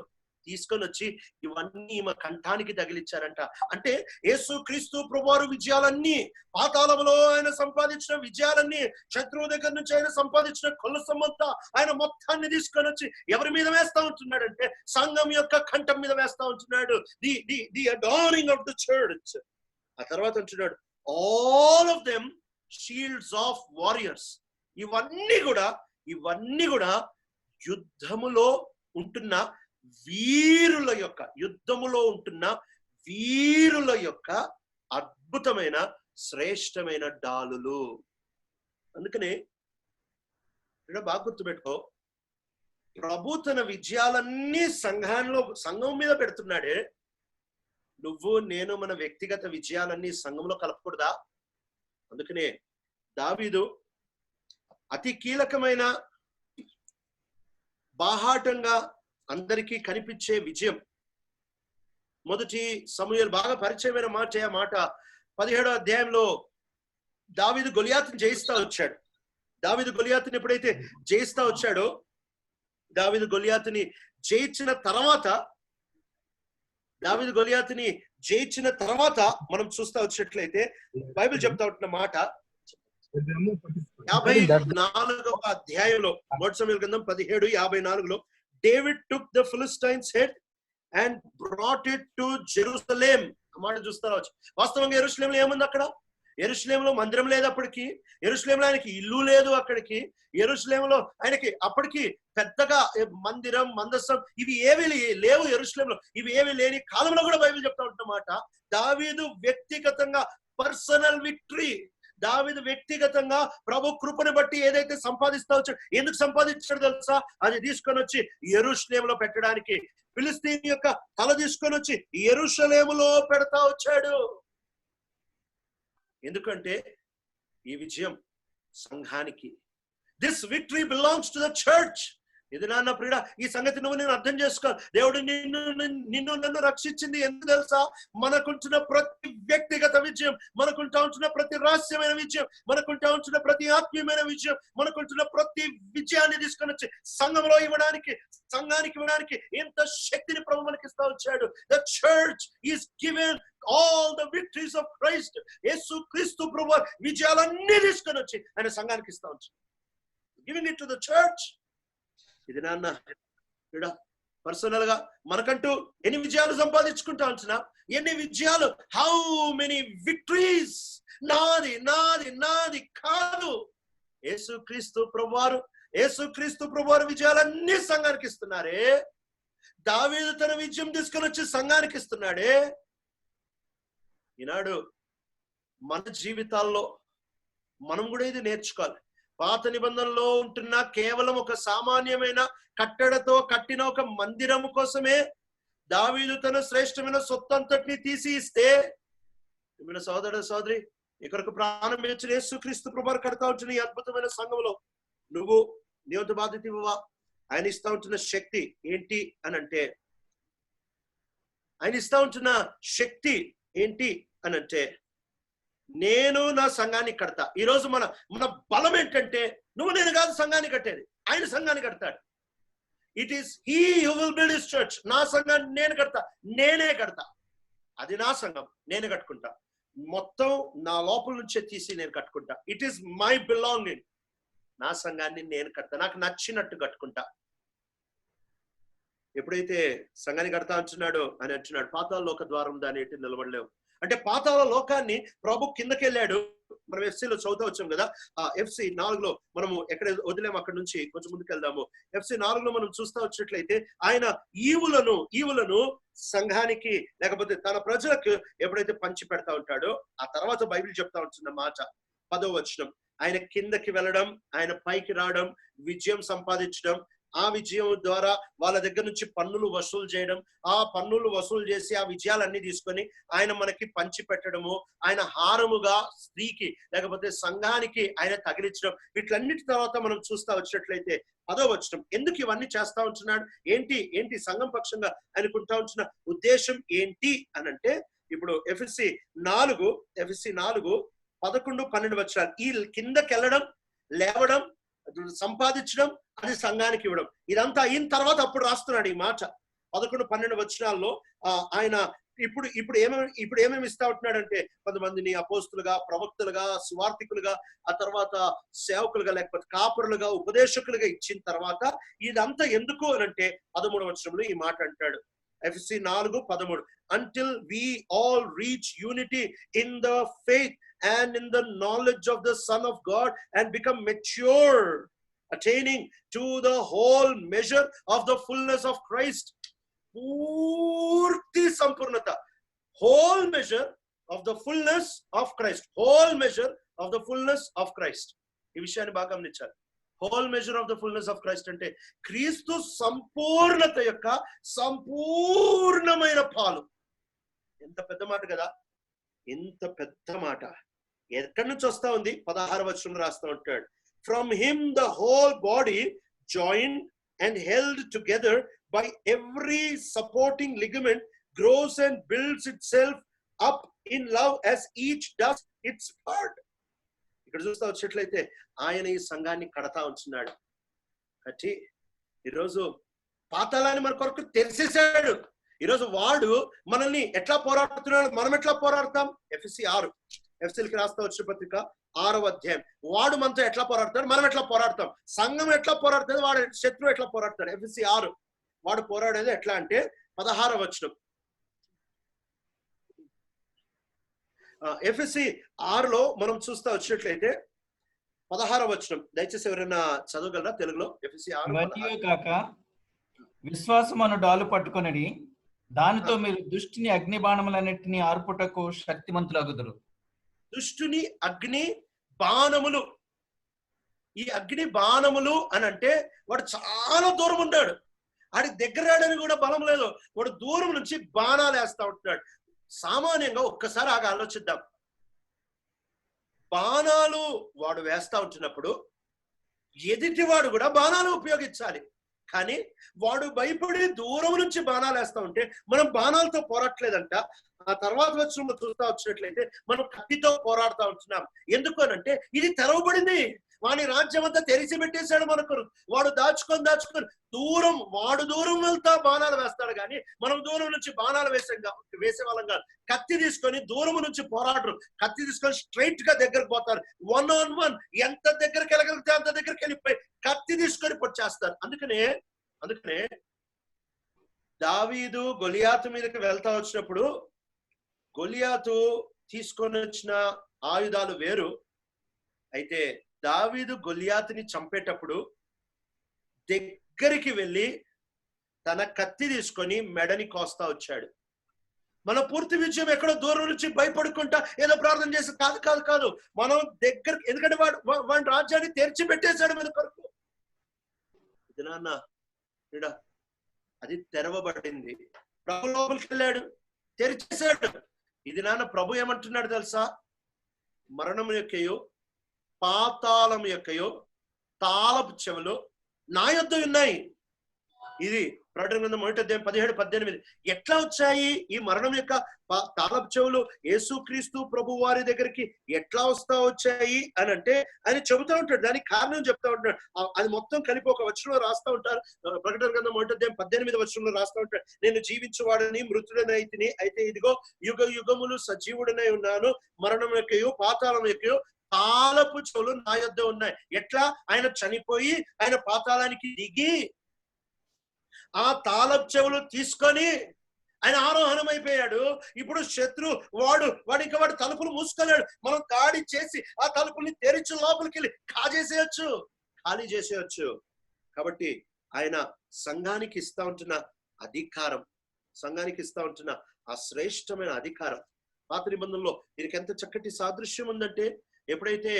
తీసుకొని వచ్చి ఇవన్నీ మా కంఠానికి తగిలిచ్చారంట. అంటే యేసు క్రీస్తు ప్రభువారు విజయాలన్నీ, పాతాళంలో ఆయన సంపాదించిన విజయాలన్నీ, శత్రువు దగ్గర నుంచి ఆయన సంపాదించిన కొలసమంతా ఆయన మొత్తాన్ని తీసుకొని వచ్చి ఎవరి మీద వేస్తా ఉంటున్నాడంటే సంఘం యొక్క కంఠం మీద వేస్తా ఉంటున్నాడు. The adoring of the church. ఆ తర్వాత అంటున్నాడు all of them shields of warriors. ఇవన్నీ కూడా యుద్ధములో ఉంటున్న వీరుల యొక్క అద్భుతమైన శ్రేష్టమైన డాలులు. అందుకనే బాగా గుర్తుపెట్టుకో, ప్రభు తన విజయాలన్నీ సంఘం మీద పెడుతున్నాడే. నువ్వు నేను మన వ్యక్తిగత విజయాలన్నీ సంఘంలో కలపకూడదా? అందుకనే దావీదు అతి కీలకమైన బాహాటంగా అందరికీ కనిపించే విజయం. మొదటి సమూయేలు బాగా పరిచయమైన మాట, ఆ మాట 17వ అధ్యాయంలో దావీదు గొలియాతుని జయిస్తా వచ్చాడు. దావీదు గొలియాతుని ఎప్పుడైతే జయిస్తా వచ్చాడో, దావీదు గొలియాతుని జయించిన తర్వాత మనం చూస్తా వచ్చినట్లయితే బైబిల్ చెప్తా ఉంటున్న మాట 54వ అధ్యాయంలో, మొదటి సమూయేలు గ్రంథం 17:54లో, David took the Philistine's head and brought it to Jerusalem. మాట చూస్తా వచ్చు. వాస్తవంగా యెరూషలేంలో ఏముంది? అక్కడ యెరూషలేంలో మందిరం లేదు అప్పటికి. యెరూషలేంలో ఆయనకి ఇల్లు లేదు అక్కడికి. యెరూషలేంలో ఆయనకి అప్పటికి పెద్దగా మందిరం, మందసం ఇవి ఏవి లేవు యెరూషలేంలో. ఇవి ఏవి లేని కాలంలో కూడా బైబిల్ చెప్తా ఉంటున్నమాట, దావీదు వ్యక్తిగతంగా పర్సనల్ విక్టరీ, దావీదు వ్యక్తిగతంగా ప్రభు కృపను బట్టి ఏదైతే సంపాదిస్తా వచ్చాడు, ఎందుకు సంపాదించాడు తెలుసా? అది తీసుకొని వచ్చి యెరూషలేంలో పెట్టడానికి, ఫిలిస్తీన్ యొక్క తల తీసుకొని వచ్చి యెరూషలేములో పెడతా వచ్చాడు. ఎందుకంటే ఈ విజయం సంఘానికి. This victory belongs to the church. ఇది నాన్న ప్రియుడా, ఈ సంగతి నువ్వు నేను అర్థం చేసుకో. దేవుడు నన్ను రక్షించింది ఎందుకు తెలుసా? మనకుంటున్న ప్రతి వ్యక్తిగత విజయం, మనకుంటా ఉంటున్న ప్రతి రహస్యమైన విజయం, మనకుంటా ఉంటున్న ప్రతి ఆత్మీయమైన విజయం, మనకుంటున్న ప్రతి విజయాన్ని తీసుకొని వచ్చి సంఘంలో ఇవ్వడానికి, సంఘానికి ఇవ్వడానికి ఎంత శక్తిని ప్రభు మనకి ఇస్తా వచ్చాడు. The church is given all the victories of Christ. యేసు క్రీస్తు ప్రభు విజయాలన్నీ తీసుకొని వచ్చి ఆయన సంఘానికి ఇస్తా వచ్చాడు. Giving it to the church. ఇది నాన్న ఇక్కడ పర్సనల్ గా మనకంటూ ఎన్ని విజయాలు సంపాదించుకుంటా ఉంటున్నా, ఎన్ని విజయాలు, హౌ మెనీ విక్టరీస్. నాది నాది నాది కాదు. యేసుక్రీస్తు ప్రభువారు విజయాలన్నీ సంఘానికి ఇస్తున్నారే. దావీదు తన విజయం తీసుకొని వచ్చి సంఘానికి ఇస్తున్నాడే. ఈనాడు మన జీవితాల్లో మనం కూడా ఇది నేర్చుకోవాలి. పాత నిబంధనలో ఉంటున్న కేవలం ఒక సామాన్యమైన కట్టడతో కట్టిన ఒక మందిరము కోసమే దావీదు తన శ్రేష్టమైన సొత్తంతటిని తీసి ఇస్తే, సోదరుడు సోదరి, ఇక్కడికి ప్రాణం ఇచ్చిన యేసుక్రీస్తు ప్రభువారు కడతా ఉంటున్న ఈ అద్భుతమైన సంఘంలో నువ్వు నీ వంతు బాధ్యత ఇవ్వవా? ఆయన ఇస్తా ఉంటున్న శక్తి ఏంటి అనంటే, నేను నా సంఘాన్ని కడతా. ఈరోజు మన బలం ఏంటంటే, నువ్వు నేను కాదు సంఘాన్ని కట్టేది, ఆయన సంఘాన్ని కడతాడు. It is he who will build his church. నా సంఘాన్ని నేనే కడతా. అది నా సంఘం, నేను కట్టుకుంటా. మొత్తం నా లోపల నుంచే తీసి నేను కట్టుకుంటా. It is my belonging. నా సంఘాన్ని నేను కడతా, నాకు నచ్చినట్టు కట్టుకుంటా. ఎప్పుడైతే సంఘాన్ని కడతా అంటున్నాడు అని అంటున్నాడు, పాతాళ లోక ద్వారం దాని ఎటు నిలబడలేవు అంటే, పాతాళ లోకాన్ని ప్రభు కిందకెళ్ళాడు. మనం ఎఫ్సీలో చదువుతూ వచ్చాం కదా. FC 4లో మనము ఎక్కడ వదిలేము, అక్కడ నుంచి కొంచెం ముందుకు వెళ్దాము. FC 4లో మనం చూస్తా వచ్చినట్లయితే ఆయన ఈవులను సంఘానికి లేకపోతే తన ప్రజలకు ఎప్పుడైతే పంచి పెడతా ఉంటాడో, ఆ తర్వాత బైబిల్ చెప్తా ఉంటున్న మాట 10వ వచనం, ఆయన కిందకి వెళ్ళడం, ఆయన పైకి రావడం, విజయం సంపాదించడం, ఆ విజయం ద్వారా వాళ్ళ దగ్గర నుంచి పన్నులు వసూలు చేయడం, ఆ పన్నులు వసూలు చేసి ఆ విజయాలన్నీ తీసుకొని ఆయన మనకి పంచి పెట్టడము, ఆయన హారముగా స్త్రీకి లేకపోతే సంఘానికి ఆయన తగిలించడం, వీటన్నిటి తర్వాత మనం చూస్తా వచ్చినట్లయితే 10వ వచనం, ఎందుకు ఇవన్నీ చేస్తా ఉంటున్నాడు, ఏంటి సంఘం పక్షంగా ఆయనకుంటా ఉంటున్న ఉద్దేశం ఏంటి అనంటే, ఇప్పుడు ఎఫ్ఎస్సి 4 11, 12 వచనాలు, ఈ కిందకి వెళ్ళడం, లేవడం, సంపాదించడం, అది సంఘానికి ఇవ్వడం, ఇదంతా అయిన తర్వాత అప్పుడు రాస్తున్నాడు ఈ మాట 11, 12 వచనాల్లో. ఆయన ఇప్పుడు ఏమేమి ఇస్తా ఉంటున్నాడంటే, కొంతమందిని అపోస్తులుగా, ప్రవక్తలుగా, సువార్థికులుగా, ఆ తర్వాత సేవకులుగా, లేకపోతే కాపరులుగా, ఉపదేశకులుగా ఇచ్చిన తర్వాత ఇదంతా ఎందుకు అనంటే 13వ వచనంలో ఈ మాట అంటాడు. FSC 4:13, until we all reach unity in the faith and in the knowledge of the Son of God and become mature, attaining to the whole measure of the fullness of Christ. పూర్తి సంపూర్ణత, whole measure of the fullness of Christ, whole measure of the fullness of Christ. ఈ విషయాన్ని బాగా గమనించాలి. Whole measure of the fullness of Christ అంటే క్రీస్తు సంపూర్ణత యొక్క సంపూర్ణమైన పాలు. ఎంత పెద్ద మాట కదా, ఎంత పెద్ద మాట. ఎక్కడి నుంచి వస్తా ఉంది? 16వ వచనం రాస్తా ఉంటాడు. From him the whole body join and held together by every supporting ligament grows and builds itself up in love as each does its part. ఇక్కడ చూస్తా వచ్చేట్లయితే ఆయన ఈ సంఘాన్ని కడతా ఉంటున్నాడు. కట్టి ఈరోజు పాతాళాన్ని మన కొరకు తెరిచేశాడు. ఈరోజు వాడు మనల్ని ఎట్లా పోరాడుతున్నాడు, మనం ఎట్లా పోరాడతాం? ఎఫ్ఎస్సి 6 ఎఫ్ఎస్సీకి రాస్తా వచ్చిన పత్రిక 6వ అధ్యాయం. వాడు మనతో ఎట్లా పోరాడతాడు, మనం ఎట్లా పోరాడతాం, సంఘం ఎట్లా పోరాడుతుంది, వాడు శత్రువు ఎట్లా పోరాడతాడు. ఎఫ్ఎస్సి 6 వాడు పోరాడేది ఎట్లా అంటే 16వ వచనం. ఎఫ్ఎస్సి 6లో మనం చూస్తా వచ్చినట్లయితే 16వ వచనం దయచేసి ఎవరైనా చదవగలరా తెలుగులో? ఎఫ్ఎస్సి 6 కాక విశ్వాసమును డాలు పట్టుకొనడి, దానితో మీరు దుష్టుని అగ్ని బాణములన్నిటిని ఆర్పుటకు శక్తిమంతులగుదురు. దుష్టుని అగ్ని బాణములు. ఈ అగ్ని బాణములు అని అంటే వాడు చాలా దూరం ఉన్నాడు, ఆడి దగ్గర రాడని కూడా బలం లేదు, వాడు దూరం నుంచి బాణాలు వేస్తా ఉంటున్నాడు. సామాన్యంగా ఒక్కసారి ఆగా ఆలోచిద్దాం. బాణాలు వాడు వేస్తా ఉంటున్నప్పుడు ఎదుటివాడు కూడా బాణాలు ఉపయోగించాలి. కానీ వాడు భయపడి దూరం నుంచి బాణాలు వేస్తా ఉంటే మనం బాణాలతో పోరాడలేదంట. ఆ తర్వాత వచనంలో చూస్తా వచ్చినట్లయితే మనం కత్తితో పోరాడుతూ ఉంటున్నాం. ఎందుకు అనంటే ఇది తెరవబడింది, వాని రాజ్యం అంతా తెరిచి పెట్టేశాడు మనకు. వాడు దాచుకొని వాడు దూరం వెళ్తా బాణాలు వేస్తాడు, కానీ మనం దూరం నుంచి బాణాలు వేసే వాళ్ళం కాదు. కత్తి తీసుకొని దూరం నుంచి పోరాడరు, కత్తి తీసుకొని స్ట్రైట్ గా దగ్గరకు పోతారు. 1-on-1 ఎంత దగ్గరికి వెళ్ళగలిగితే అంత దగ్గరికి వెళ్ళిపోయి కత్తి తీసుకొని పొచ్చేస్తారు. అందుకనే దావీదు గొలియాతు మీదకి వెళ్తా వచ్చినప్పుడు గొలియాతు తీసుకొని వచ్చిన ఆయుధాలు వేరు. అయితే దావీదు గొలియాతుని చంపేటప్పుడు దగ్గరికి వెళ్ళి తన కత్తి తీసుకొని మెడని కోస్తా వచ్చాడు. మన పూర్తి విజయం ఎక్కడో దూరం నుంచి భయపడుకుంటా ఏదో ప్రార్థన చేసి కాదు, మనం దగ్గరికి, ఎందుకంటే వాడి రాజ్యాన్ని తెరిచి పెట్టేశాడు మన కొరకు. ఇది నాన్న అది తెరవబడింది, ప్రభు లోపలికి వెళ్ళాడు, తెరిచేశాడు. ఇది నాన్న ప్రభు ఏమంటున్నాడు తెలుసా? మరణం యొక్కయో పాతాళం యొక్కయో తాళపు చెవులు నా యొద్ద ఉన్నాయి. ఇది ప్రకటన గ్రంథం 1:17-18 ఎట్లా వచ్చాయి ఈ మరణం యొక్క తాళపు చెవులు? యేసుక్రీస్తు ప్రభు వారి దగ్గరికి ఎట్లా వచ్చాయి అని అంటే ఆయన చెబుతా ఉంటాడు, దానికి కారణం చెప్తా ఉంటాడు. అది మొత్తం కలిపి ఒక వచనంలో రాస్తా ఉంటారు. ప్రకటన గ్రంథం 1:18 వచనంలో రాస్తా ఉంటాడు, నేను జీవించువాడని మృతుడనైతిని, అయితే ఇదిగో యుగ యుగములు సజీవుడనై ఉన్నాను, మరణం యొక్కయో పాతాళం యొక్కయో తాళపు చెవులు నా యొద్ద ఉన్నాయి. ఎట్లా? ఆయన చనిపోయి ఆయన పాతాళానికి దిగి ఆ తాళపు చెవులు తీసుకొని ఆయన ఆరోహణం అయిపోయాడు. ఇప్పుడు వాడు తలుపులు మూసుకోలేడు. మనం దాడి చేసి ఆ తలుపుల్ని తెరిచి లోపలికి వెళ్ళి ఖాళీ చేసేయచ్చు. కాబట్టి ఆయన సంఘానికి ఇస్తా ఉంటున్న అధికారం, సంఘానికి ఇస్తా ఉంటున్న ఆ శ్రేష్టమైన అధికారం పాత నిబంధనలో దీనికి ఎంత చక్కటి సాదృశ్యం ఉందంటే, ఎప్పుడైతే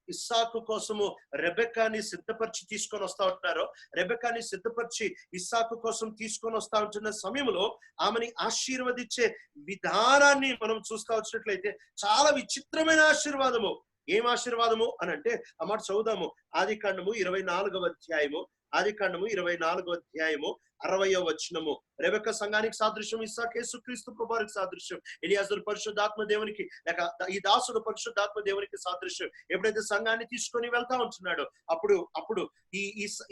ఇస్సాకు కోసము రెబెక్కాని సిద్ధపరిచి తీసుకొని వస్తా ఉంటున్నారో, రెబెక్కాని సిద్ధపరిచి ఇస్సాకు కోసం తీసుకొని వస్తా ఉంటున్న సమయంలో ఆమెని ఆశీర్వదించే విధానాన్ని మనం చూస్తా వచ్చినట్లయితే చాలా విచిత్రమైన ఆశీర్వాదము. ఏం ఆశీర్వాదము అని అంటే ఆ మాట చదువుదాము. ఆదికాండము 24వ అధ్యాయము 60వ వచనము. రెబెక్క సంఘానికి సాదృశ్యం, ఇస్సాకు యేసుక్రీస్తు ప్రభువారికి సాదృశ్యం, ఎలియాజరు పరిశుద్ధాత్మ దేవునికి లేక ఈ దాసుడు పరిశుద్ధాత్మ దేవునికి సాదృశ్యం. ఎప్పుడైతే సంఘాన్ని తీసుకొని వెళ్తా ఉంటున్నాడో అప్పుడు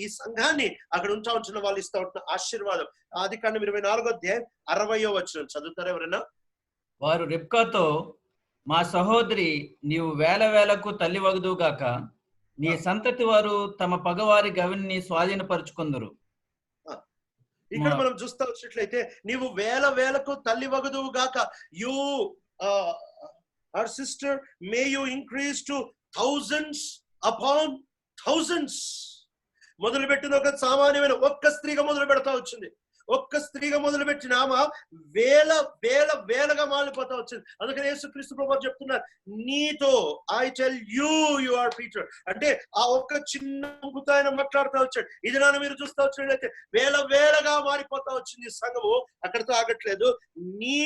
ఈ సంఘాన్ని అక్కడ ఉంటా ఉంటున్న వాళ్ళు ఇస్తా ఉంటున్న ఆశీర్వాదం. ఆదికాండం 24వ అధ్యాయం 60వ వచనం చదువుతారా ఎవరైనా? వారు రెబ్కాతో, మా సహోదరి నీవు వేలకు తల్లి వగదుగాక, నీ సంతతి వారు తమ పగవారి గవిని స్వాధీనపరుచుకుందరు. ఇక్కడ మనం చూస్తా వచ్చినట్లయితే నీవు వేలకు తల్లి వగదువు గాక, you our sister may you increase to thousands upon thousands. మొదలుపెట్టిన ఒక సామాన్యమైన ఒక్క స్త్రీగా మొదలు పెడతా వచ్చింది. ఒక్క స్త్రీగా మొదలుపెట్టిన ఆమె వేలగా మారిపోతా వచ్చింది. అందుకని యేసుక్రీస్తు ప్రభువు చెప్తున్నారు, నీతో I tell you are Peter అంటే ఆ ఒక్క చిన్న ముగ్గుతో ఆయన మాట్లాడుతూ వచ్చాడు. ఇది నాన్న మీరు చూస్తా వచ్చినట్లయితే వేలగా మారిపోతా వచ్చింది సంఘము. అక్కడితో ఆగట్లేదు, నీ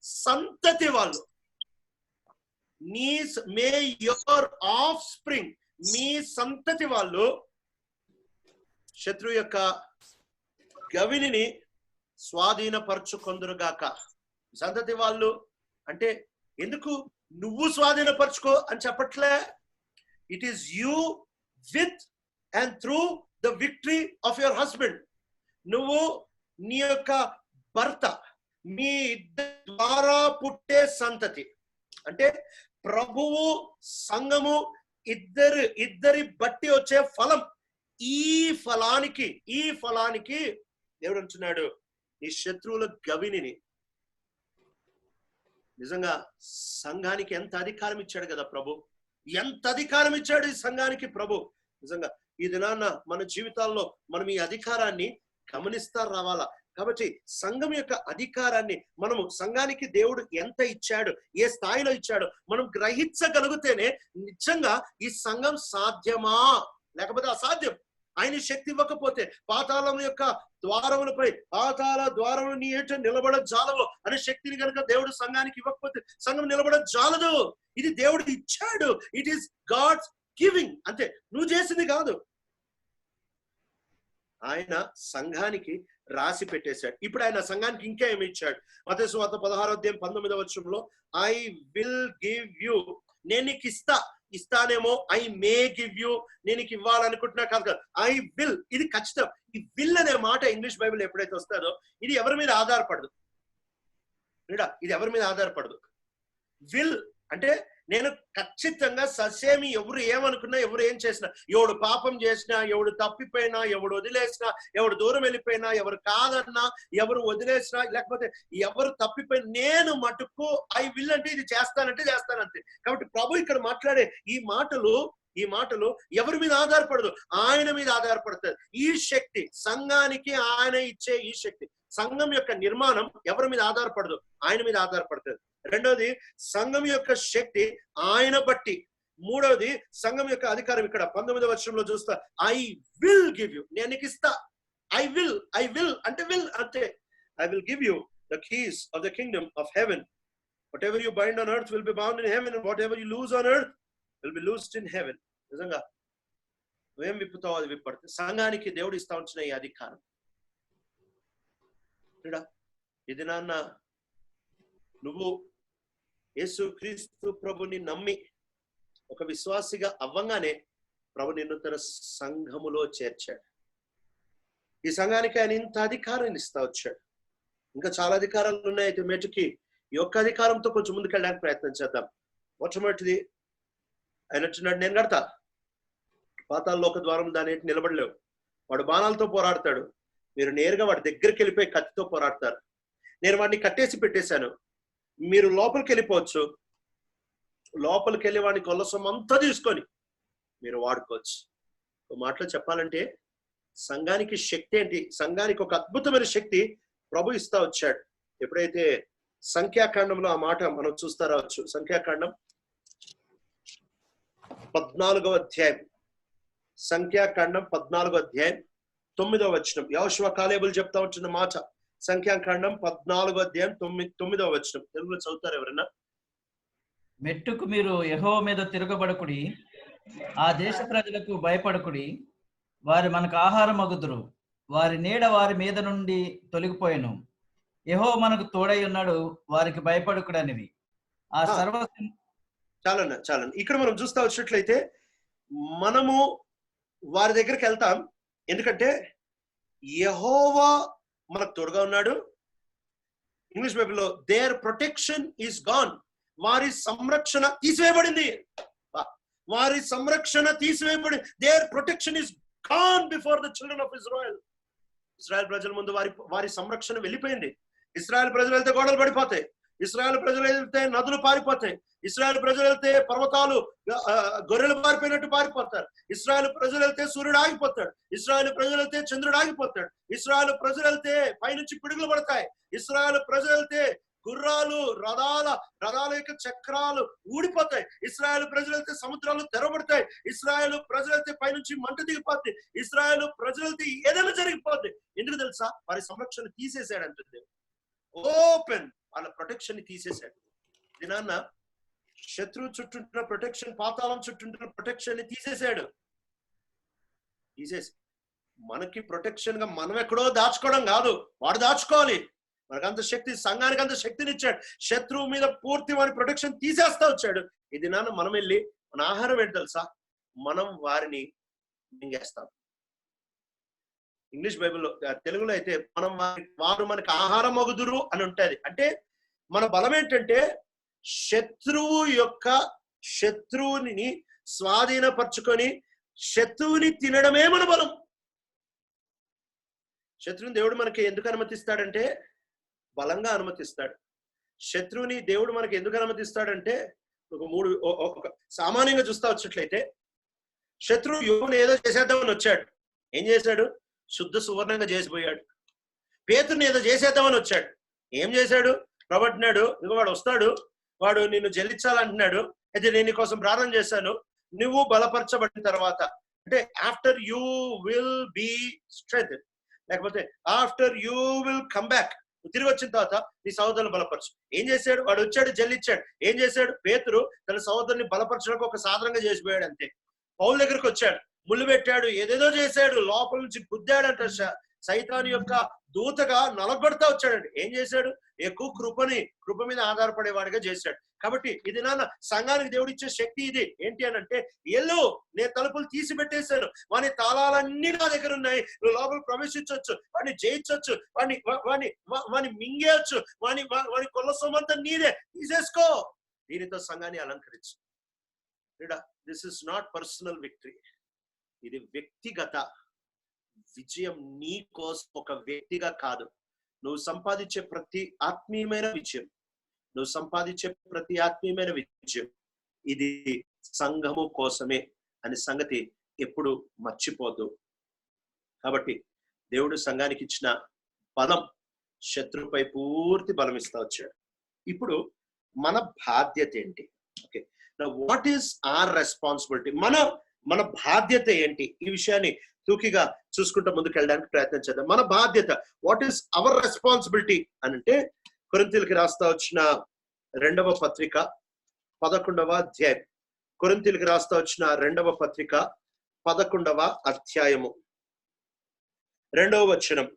సంతతి వాళ్ళు, మే యువర్ ఆఫ్ స్ప్రింగ్, మీ సంతతి వాళ్ళు శత్రు యొక్క గవినిని స్వాధీనపరచుకొందురుగాక. సంతతి వాళ్ళు అంటే ఎందుకు నువ్వు స్వాధీనపరచుకో అని చెప్పట్లే. It is you with and through the victory of your husband. నువ్వు నీ యొక్క భర్త మీ ఇద్దరి ద్వారా పుట్టే సంతతి అంటే ప్రభువు సంఘము ఇద్దరి బట్టి వచ్చే ఫలం. ఈ ఫలానికి దేవుడు అంటున్నాడు నీ శత్రువుల గవినిని. నిజంగా సంఘానికి ఎంత అధికారం ఇచ్చాడు కదా ప్రభు, ఎంత అధికారం ఇచ్చాడు ఈ సంఘానికి ప్రభు. నిజంగా ఈ దినాన్న మన జీవితాల్లో మనం ఈ అధికారాన్ని గమనిస్తా రావాలా. కాబట్టి సంఘం యొక్క అధికారాన్ని మనము సంఘానికి దేవుడు ఎంత ఇచ్చాడు, ఏ స్థాయిలో ఇచ్చాడు మనం గ్రహించగలిగితేనే నిజంగా ఈ సంఘం సాధ్యమా లేకపోతే అసాధ్యం. ఆయన శక్తి ఇవ్వకపోతే పాతాళం యొక్క ద్వారములపై పాతాళ ద్వారములు నీ ఏట నిలబడ జాలవు అనే శక్తిని కనుక దేవుడు సంఘానికి ఇవ్వకపోతే సంఘం నిలబడ జాలదు. ఇది దేవుడు ఇచ్చాడు. It is God's giving. అంతే, నువ్వు చేసింది కాదు. ఆయన సంఘానికి రాసి పెట్టేశాడు. ఇప్పుడు ఆయన సంఘానికి ఇంకా ఏమి ఇచ్చాడు? మత్తయి సువార్త 16:19 ఐ విల్ గివ్ యూ, నేను నీకు ఇస్తానేమో, ఐ మే గివ్ యూ, నేను నీకు ఇవ్వాలనుకుంటున్నా కాదు, ఐ విల్. ఇది ఖచ్చితం. ఈ విల్ అనే మాట ఇంగ్లీష్ బైబిల్ ఎప్పుడైతే వస్తుందో ఇది ఎవరి మీద ఆధారపడదు. ఇది ఎవరి మీద ఆధారపడదు. విల్ అంటే నేను ఖచ్చితంగా ససేమి ఎవరు ఏమనుకున్నా, ఎవరు ఏం చేసినా, ఎవడు పాపం చేసినా, ఎవడు తప్పిపోయినా, ఎవడు వదిలేసినా, ఎవడు దూరం వెళ్ళిపోయినా, ఎవరు కాదన్నా, ఎవరు వదిలేసినా, లేకపోతే ఎవరు తప్పిపోయినా నేను మటుకు ఐ విల్ అంటే ఇది చేస్తానంటే చేస్తానంతే. కాబట్టి ప్రభు ఇక్కడ మాట్లాడే ఈ మాటలు ఎవరి మీద ఆధారపడదు, ఆయన మీద ఆధారపడుతుంది. ఈ శక్తి సంఘానికి ఆయన ఇచ్చే ఈ శక్తి, సంఘం యొక్క నిర్మాణం ఎవరి మీద ఆధారపడదు, ఆయన మీద ఆధారపడుతుంది. రెండవది సంఘం యొక్క శక్తి ఆయన బట్టి. మూడవది సంఘం యొక్క అధికారం. ఇక్కడ 19వ చూస్తా, ఐ విల్ గివ్ యూ, నేను నీకు ఇస్తా. ఐ విల్ అంటే విల్ అంతే. I will give you the keys of the Kingdom of haven. What ever you bind on earth will be bound in heaven, what ever you lose on earth will be loosed in heaven. నిజంగా నువ్వేం విప్పుతావు అది విప్పడితే సంఘానికి దేవుడు ఇస్తా ఉంచిన ఈ అధికారం. ఇది నాన్న నువ్వు యేసు క్రీస్తు ప్రభుని నమ్మి ఒక విశ్వాసిగా అవ్వంగానే ప్రభు నిన్ను తన సంఘములో చేర్చాడు. ఈ సంఘానికి ఆయన ఇంత అధికారాన్ని ఇస్తా వచ్చాడు. ఇంకా చాలా అధికారాలు ఉన్నాయి. అయితే మెటుకి ఈ ఒక్క అధికారంతో కొంచెం ముందుకెళ్ళడానికి ప్రయత్నం చేద్దాం. మొట్టమొదటిది ఆయన అంటున్నాడు, నేను కడతా. పాతాళ లోక ద్వారం దాని నిలబడలేవు. వాడు బాణాలతో పోరాడతాడు, మీరు నేరుగా వాడి దగ్గరికి వెళ్ళిపోయి కత్తితో పోరాడతారు. నేను వాడిని కట్టేసి పెట్టేశాను, మీరు లోపలికి వెళ్ళిపోవచ్చు. లోపలికి వెళ్ళి వాడిని కొల్లసం అంతా తీసుకొని మీరు వాడుకోవచ్చు. ఒక మాటలో చెప్పాలంటే సంఘానికి శక్తి ఏంటి? సంఘానికి ఒక అద్భుతమైన శక్తి ప్రభు ఇస్తా వచ్చాడు. ఎప్పుడైతే సంఖ్యాకాండంలో ఆ మాట మనం చూస్తా రావచ్చు. సంఖ్యాకాండం 14వ అధ్యాయం, సంఖ్యాకాండం 14వ అధ్యాయం 9వ వచనం. యెహోషువ కాలేబులు చెప్తా ఉంటున్న మాట. సంఖ్యాకాండం 14వ అధ్యాయం 9వ వచనం. తెలుగులో చదువుతారు ఎవరైనా? మెట్టుకు మీరు యెహోవా మీద తిరగబడకుడి, ఆ దేశ ప్రజలకు భయపడకుడి, వారు మనకు ఆహారం అగుదురు, వారి నీడ వారి మీద నుండి తొలగిపోయెను, యెహోవా మనకు తోడై ఉన్నాడు, వారికి భయపడకుడనివి. ఆ సర్వ చాలన్న ఇక్కడ మనం చూస్తా వచ్చినట్లయితే మనము వారి దగ్గరికి వెళ్తాం. ఎందుకంటే యెహోవా మనకు తోడుగా ఉన్నాడు. ఇంగ్లీష్ బైబిల్లో దేర్ ప్రొటెక్షన్ ఈస్ గాన్, వారి సంరక్షణ తీసివేయబడింది. వారి సంరక్షణ తీసివేయబడి their protection is gone before the children of Israel. Israel ప్రజల ముందు వారి సంరక్షణ వెళ్ళిపోయింది. ఇజ్రాయెల్ ప్రజలు వెళ్తే గోడలు పడిపోతాయి, ఇజ్రాయెల్ ప్రజలు వెళ్తే నదులు పారిపోతాయి, ఇజ్రాయెల్ ప్రజలు వెళ్తే పర్వతాలు గొర్రెలు పారిపోయినట్టు పారిపోతారు, ఇజ్రాయెల్ ప్రజలు వెళ్తే సూర్యుడు ఆగిపోతాడు, ఇజ్రాయెల్ ప్రజలు వెళ్తే చంద్రుడు ఆగిపోతాడు, ఇజ్రాయెల్ ప్రజలు వెళ్తే పైనుంచి పిడుగులు పడతాయి, ఇజ్రాయెల్ ప్రజలు వెళ్తే గుర్రాలు రథాల యొక్క చక్రాలు ఊడిపోతాయి, ఇజ్రాయెల్ ప్రజలు వెళ్తే సముద్రాలు తెరబడతాయి, ఇజ్రాయెల్ ప్రజలు వెళ్తే పైనుంచి మంట దిగిపోద్ది, ఇజ్రాయెల్ ప్రజలు వెళ్తే ఏదైనా జరిగిపోద్ది. ఎందుకు తెలుసా? వారి సంరక్షణ తీసేశాడు అంటుంది. ఓపెన్ వాళ్ళ ప్రొటెక్షన్ ని తీసేశాడు. దీనాన్న శత్రువు చుట్టూంటున్న ప్రొటెక్షన్, పాతాళం చుట్టూంటున్న ప్రొటెక్షన్ ని తీసేశాడు. మనకి ప్రొటెక్షన్ గా మనం ఎక్కడో దాచుకోవడం కాదు, వాడు దాచుకోవాలి. మనకంత శక్తి, సంఘానికి అంత శక్తిని ఇచ్చాడు. శత్రువు మీద పూర్తి వారి ప్రొటెక్షన్ తీసేస్తా వచ్చాడు. ఇది నాన్న మనం వెళ్ళి మన ఆహారం ఏంటి తెలుసా, మనం వారిని మింగేస్తాం. ఇంగ్లీష్ బైబిల్లో, తెలుగులో అయితే మనం వారు మనకి ఆహారం మగుదురు అని ఉంటది. అంటే మన బలం ఏంటంటే శత్రువుని స్వాధీనపరచుకొని శత్రువుని తినడమే మన బలం. శత్రువుని దేవుడు మనకి ఎందుకు అనుమతిస్తాడంటే బలంగా అనుమతిస్తాడు. శత్రువుని దేవుడు మనకి ఎందుకు అనుమతిస్తాడంటే ఒక సామాన్యంగా చూస్తా వచ్చినట్లయితే, శత్రువు యోగుని ఏదో చేసేద్దామని వచ్చాడు. ఏం చేశాడు? శుద్ధ సువర్ణంగా చేసిపోయాడు. పేతురుని ఏదో చేసేద్దామని వచ్చాడు. ఏం చేశాడు? ప్రబట్టినాడు. ఇంకో వాడు వస్తాడు, వాడు నిన్ను జల్లించాలంటున్నాడు. అయితే నేను కోసం ప్రార్థన చేశాను, నువ్వు బలపరచబడిన తర్వాత, అంటే after you will be strength, లేకపోతే after you will come back, తిరిగి వచ్చిన తర్వాత నీ సహోదరుని బలపరచు. ఏం చేశాడు? వాడు వచ్చాడు, జల్లిచ్చాడు. ఏం చేశాడు? పేతురు తన సహోదరుని బలపరచడానికి ఒక సాధనంగా చేసిపోయాడు అంతే. పౌలు దగ్గరికి వచ్చాడు, ముళ్ళు పెట్టాడు, ఏదేదో చేశాడు, లోపల నుంచి గుద్దాడంట. సైతాను యొక్క దూతగా నలగొడతా వచ్చాడండి. ఏం చేశాడు? ఎక్కువ కృప మీద ఆధారపడేవాడిగా చేశాడు. కాబట్టి ఇది నాన్న సంఘానికి దేవుడు ఇచ్చే శక్తి ఇది. ఏంటి అని అంటే, ఎల్లు నేను తలుపులు తీసి పెట్టేశాను, వాని తాళాలన్నీ నా దగ్గర ఉన్నాయి, నువ్వు లోపల ప్రవేశించవచ్చు, వాడిని జయించవచ్చు, వాడిని మింగేయచ్చు, వాని కొల్ల సొమ్మంతా నీదే, తీసేసుకో. దీనితో సంఘాన్ని అలంకరించు. This is not personal victory, ఇది వ్యక్తిగత విజయం. నీ కోసం ఒక వ్యక్తిగా కాదు, నువ్వు సంపాదించే ప్రతి ఆత్మీయమైన విజయం, ఇది సంఘము కోసమే అనే సంగతి ఎప్పుడు మర్చిపోదు. కాబట్టి దేవుడు సంఘానికి ఇచ్చిన బలం శత్రుపై పూర్తి బలం ఇస్తా వచ్చాడు. ఇప్పుడు మన బాధ్యత ఏంటి? Okay, what is our responsibility? మన బాధ్యత ఏంటి? ఈ విషయాన్ని తూకిగా చూసుకుంటూ ముందుకు వెళ్ళడానికి ప్రయత్నం చేద్దాం. మన బాధ్యత, వాట్ ఈస్ అవర్ రెస్పాన్సిబిలిటీ అని అంటే, కొరింథీయులకు రాస్తా వచ్చిన 2వ పత్రిక 11వ అధ్యాయం. కొరింథీయులకు రాస్తా వచ్చిన 2వ పత్రిక 11వ అధ్యాయము 2వ వచనం.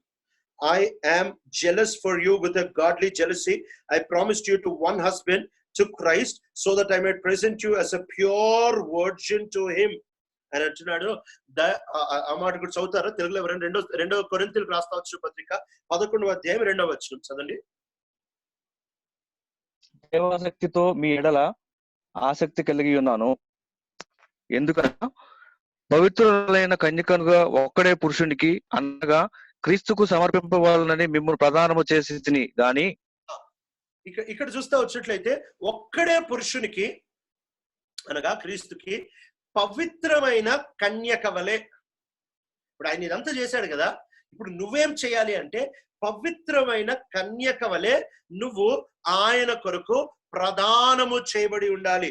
I am jealous for you with a godly jealousy. I promised you to one husband, to Christ, so that I might present you as a pure virgin to him. అని అంటున్నాడు. ఆ మాట కూడా చదువుతారా తెలుగులో ఎవరైనా? 2వ కొరింథీయులకు రాస్తా వచ్చిన పత్రిక 11వ అధ్యాయం 2వ వచనం చదవండి. దేవాసక్తితో మీ ఎడల ఆసక్తి కలిగి ఉన్నాను, ఎందుకనగా పవిత్రులైన కన్యకనుగా ఒక్కడే పురుషునికి, అనగా క్రీస్తుకు సమర్పింపవాలని మిమ్మల్ని ప్రదానము చేసి తిని గాని. ఇక్కడ చూస్తా వచ్చినట్లయితే, ఒక్కడే పురుషునికి అనగా క్రీస్తుకి పవిత్రమైన కన్యక వలె. ఇప్పుడు ఆయన ఇదంతా చేశాడు కదా, ఇప్పుడు నువ్వేం చేయాలి అంటే, పవిత్రమైన కన్యక వలె నువ్వు ఆయన కొరకు ప్రదానము చేయబడి ఉండాలి.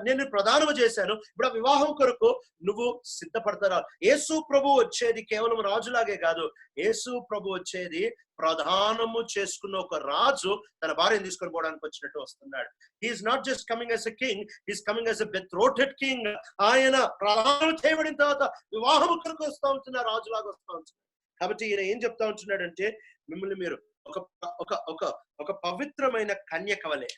నేను ప్రదానము చేశాను, ఇప్పుడు ఆ వివాహం కొరకు నువ్వు సిద్ధపడతారా? యేసు ప్రభు వచ్చేది కేవలం రాజులాగే కాదు, యేసు ప్రభు వచ్చేది ప్రధానము చేసుకున్న ఒక రాజు తన భార్యను తీసుకొని పోవడానికి వచ్చినట్టు వస్తున్నాడు. He is not just coming as a king, he is coming as a betrothed king. ఆయన ప్రధానం చేయబడిన తర్వాత వివాహం కొరకు వస్తూ ఉంటున్న రాజులాగా వస్తూ ఉంటున్నారు. కాబట్టి ఈయన ఏం చెప్తా ఉంటున్నాడంటే, మిమ్మల్ని మీరు ఒక పవిత్రమైన కన్యక వలె.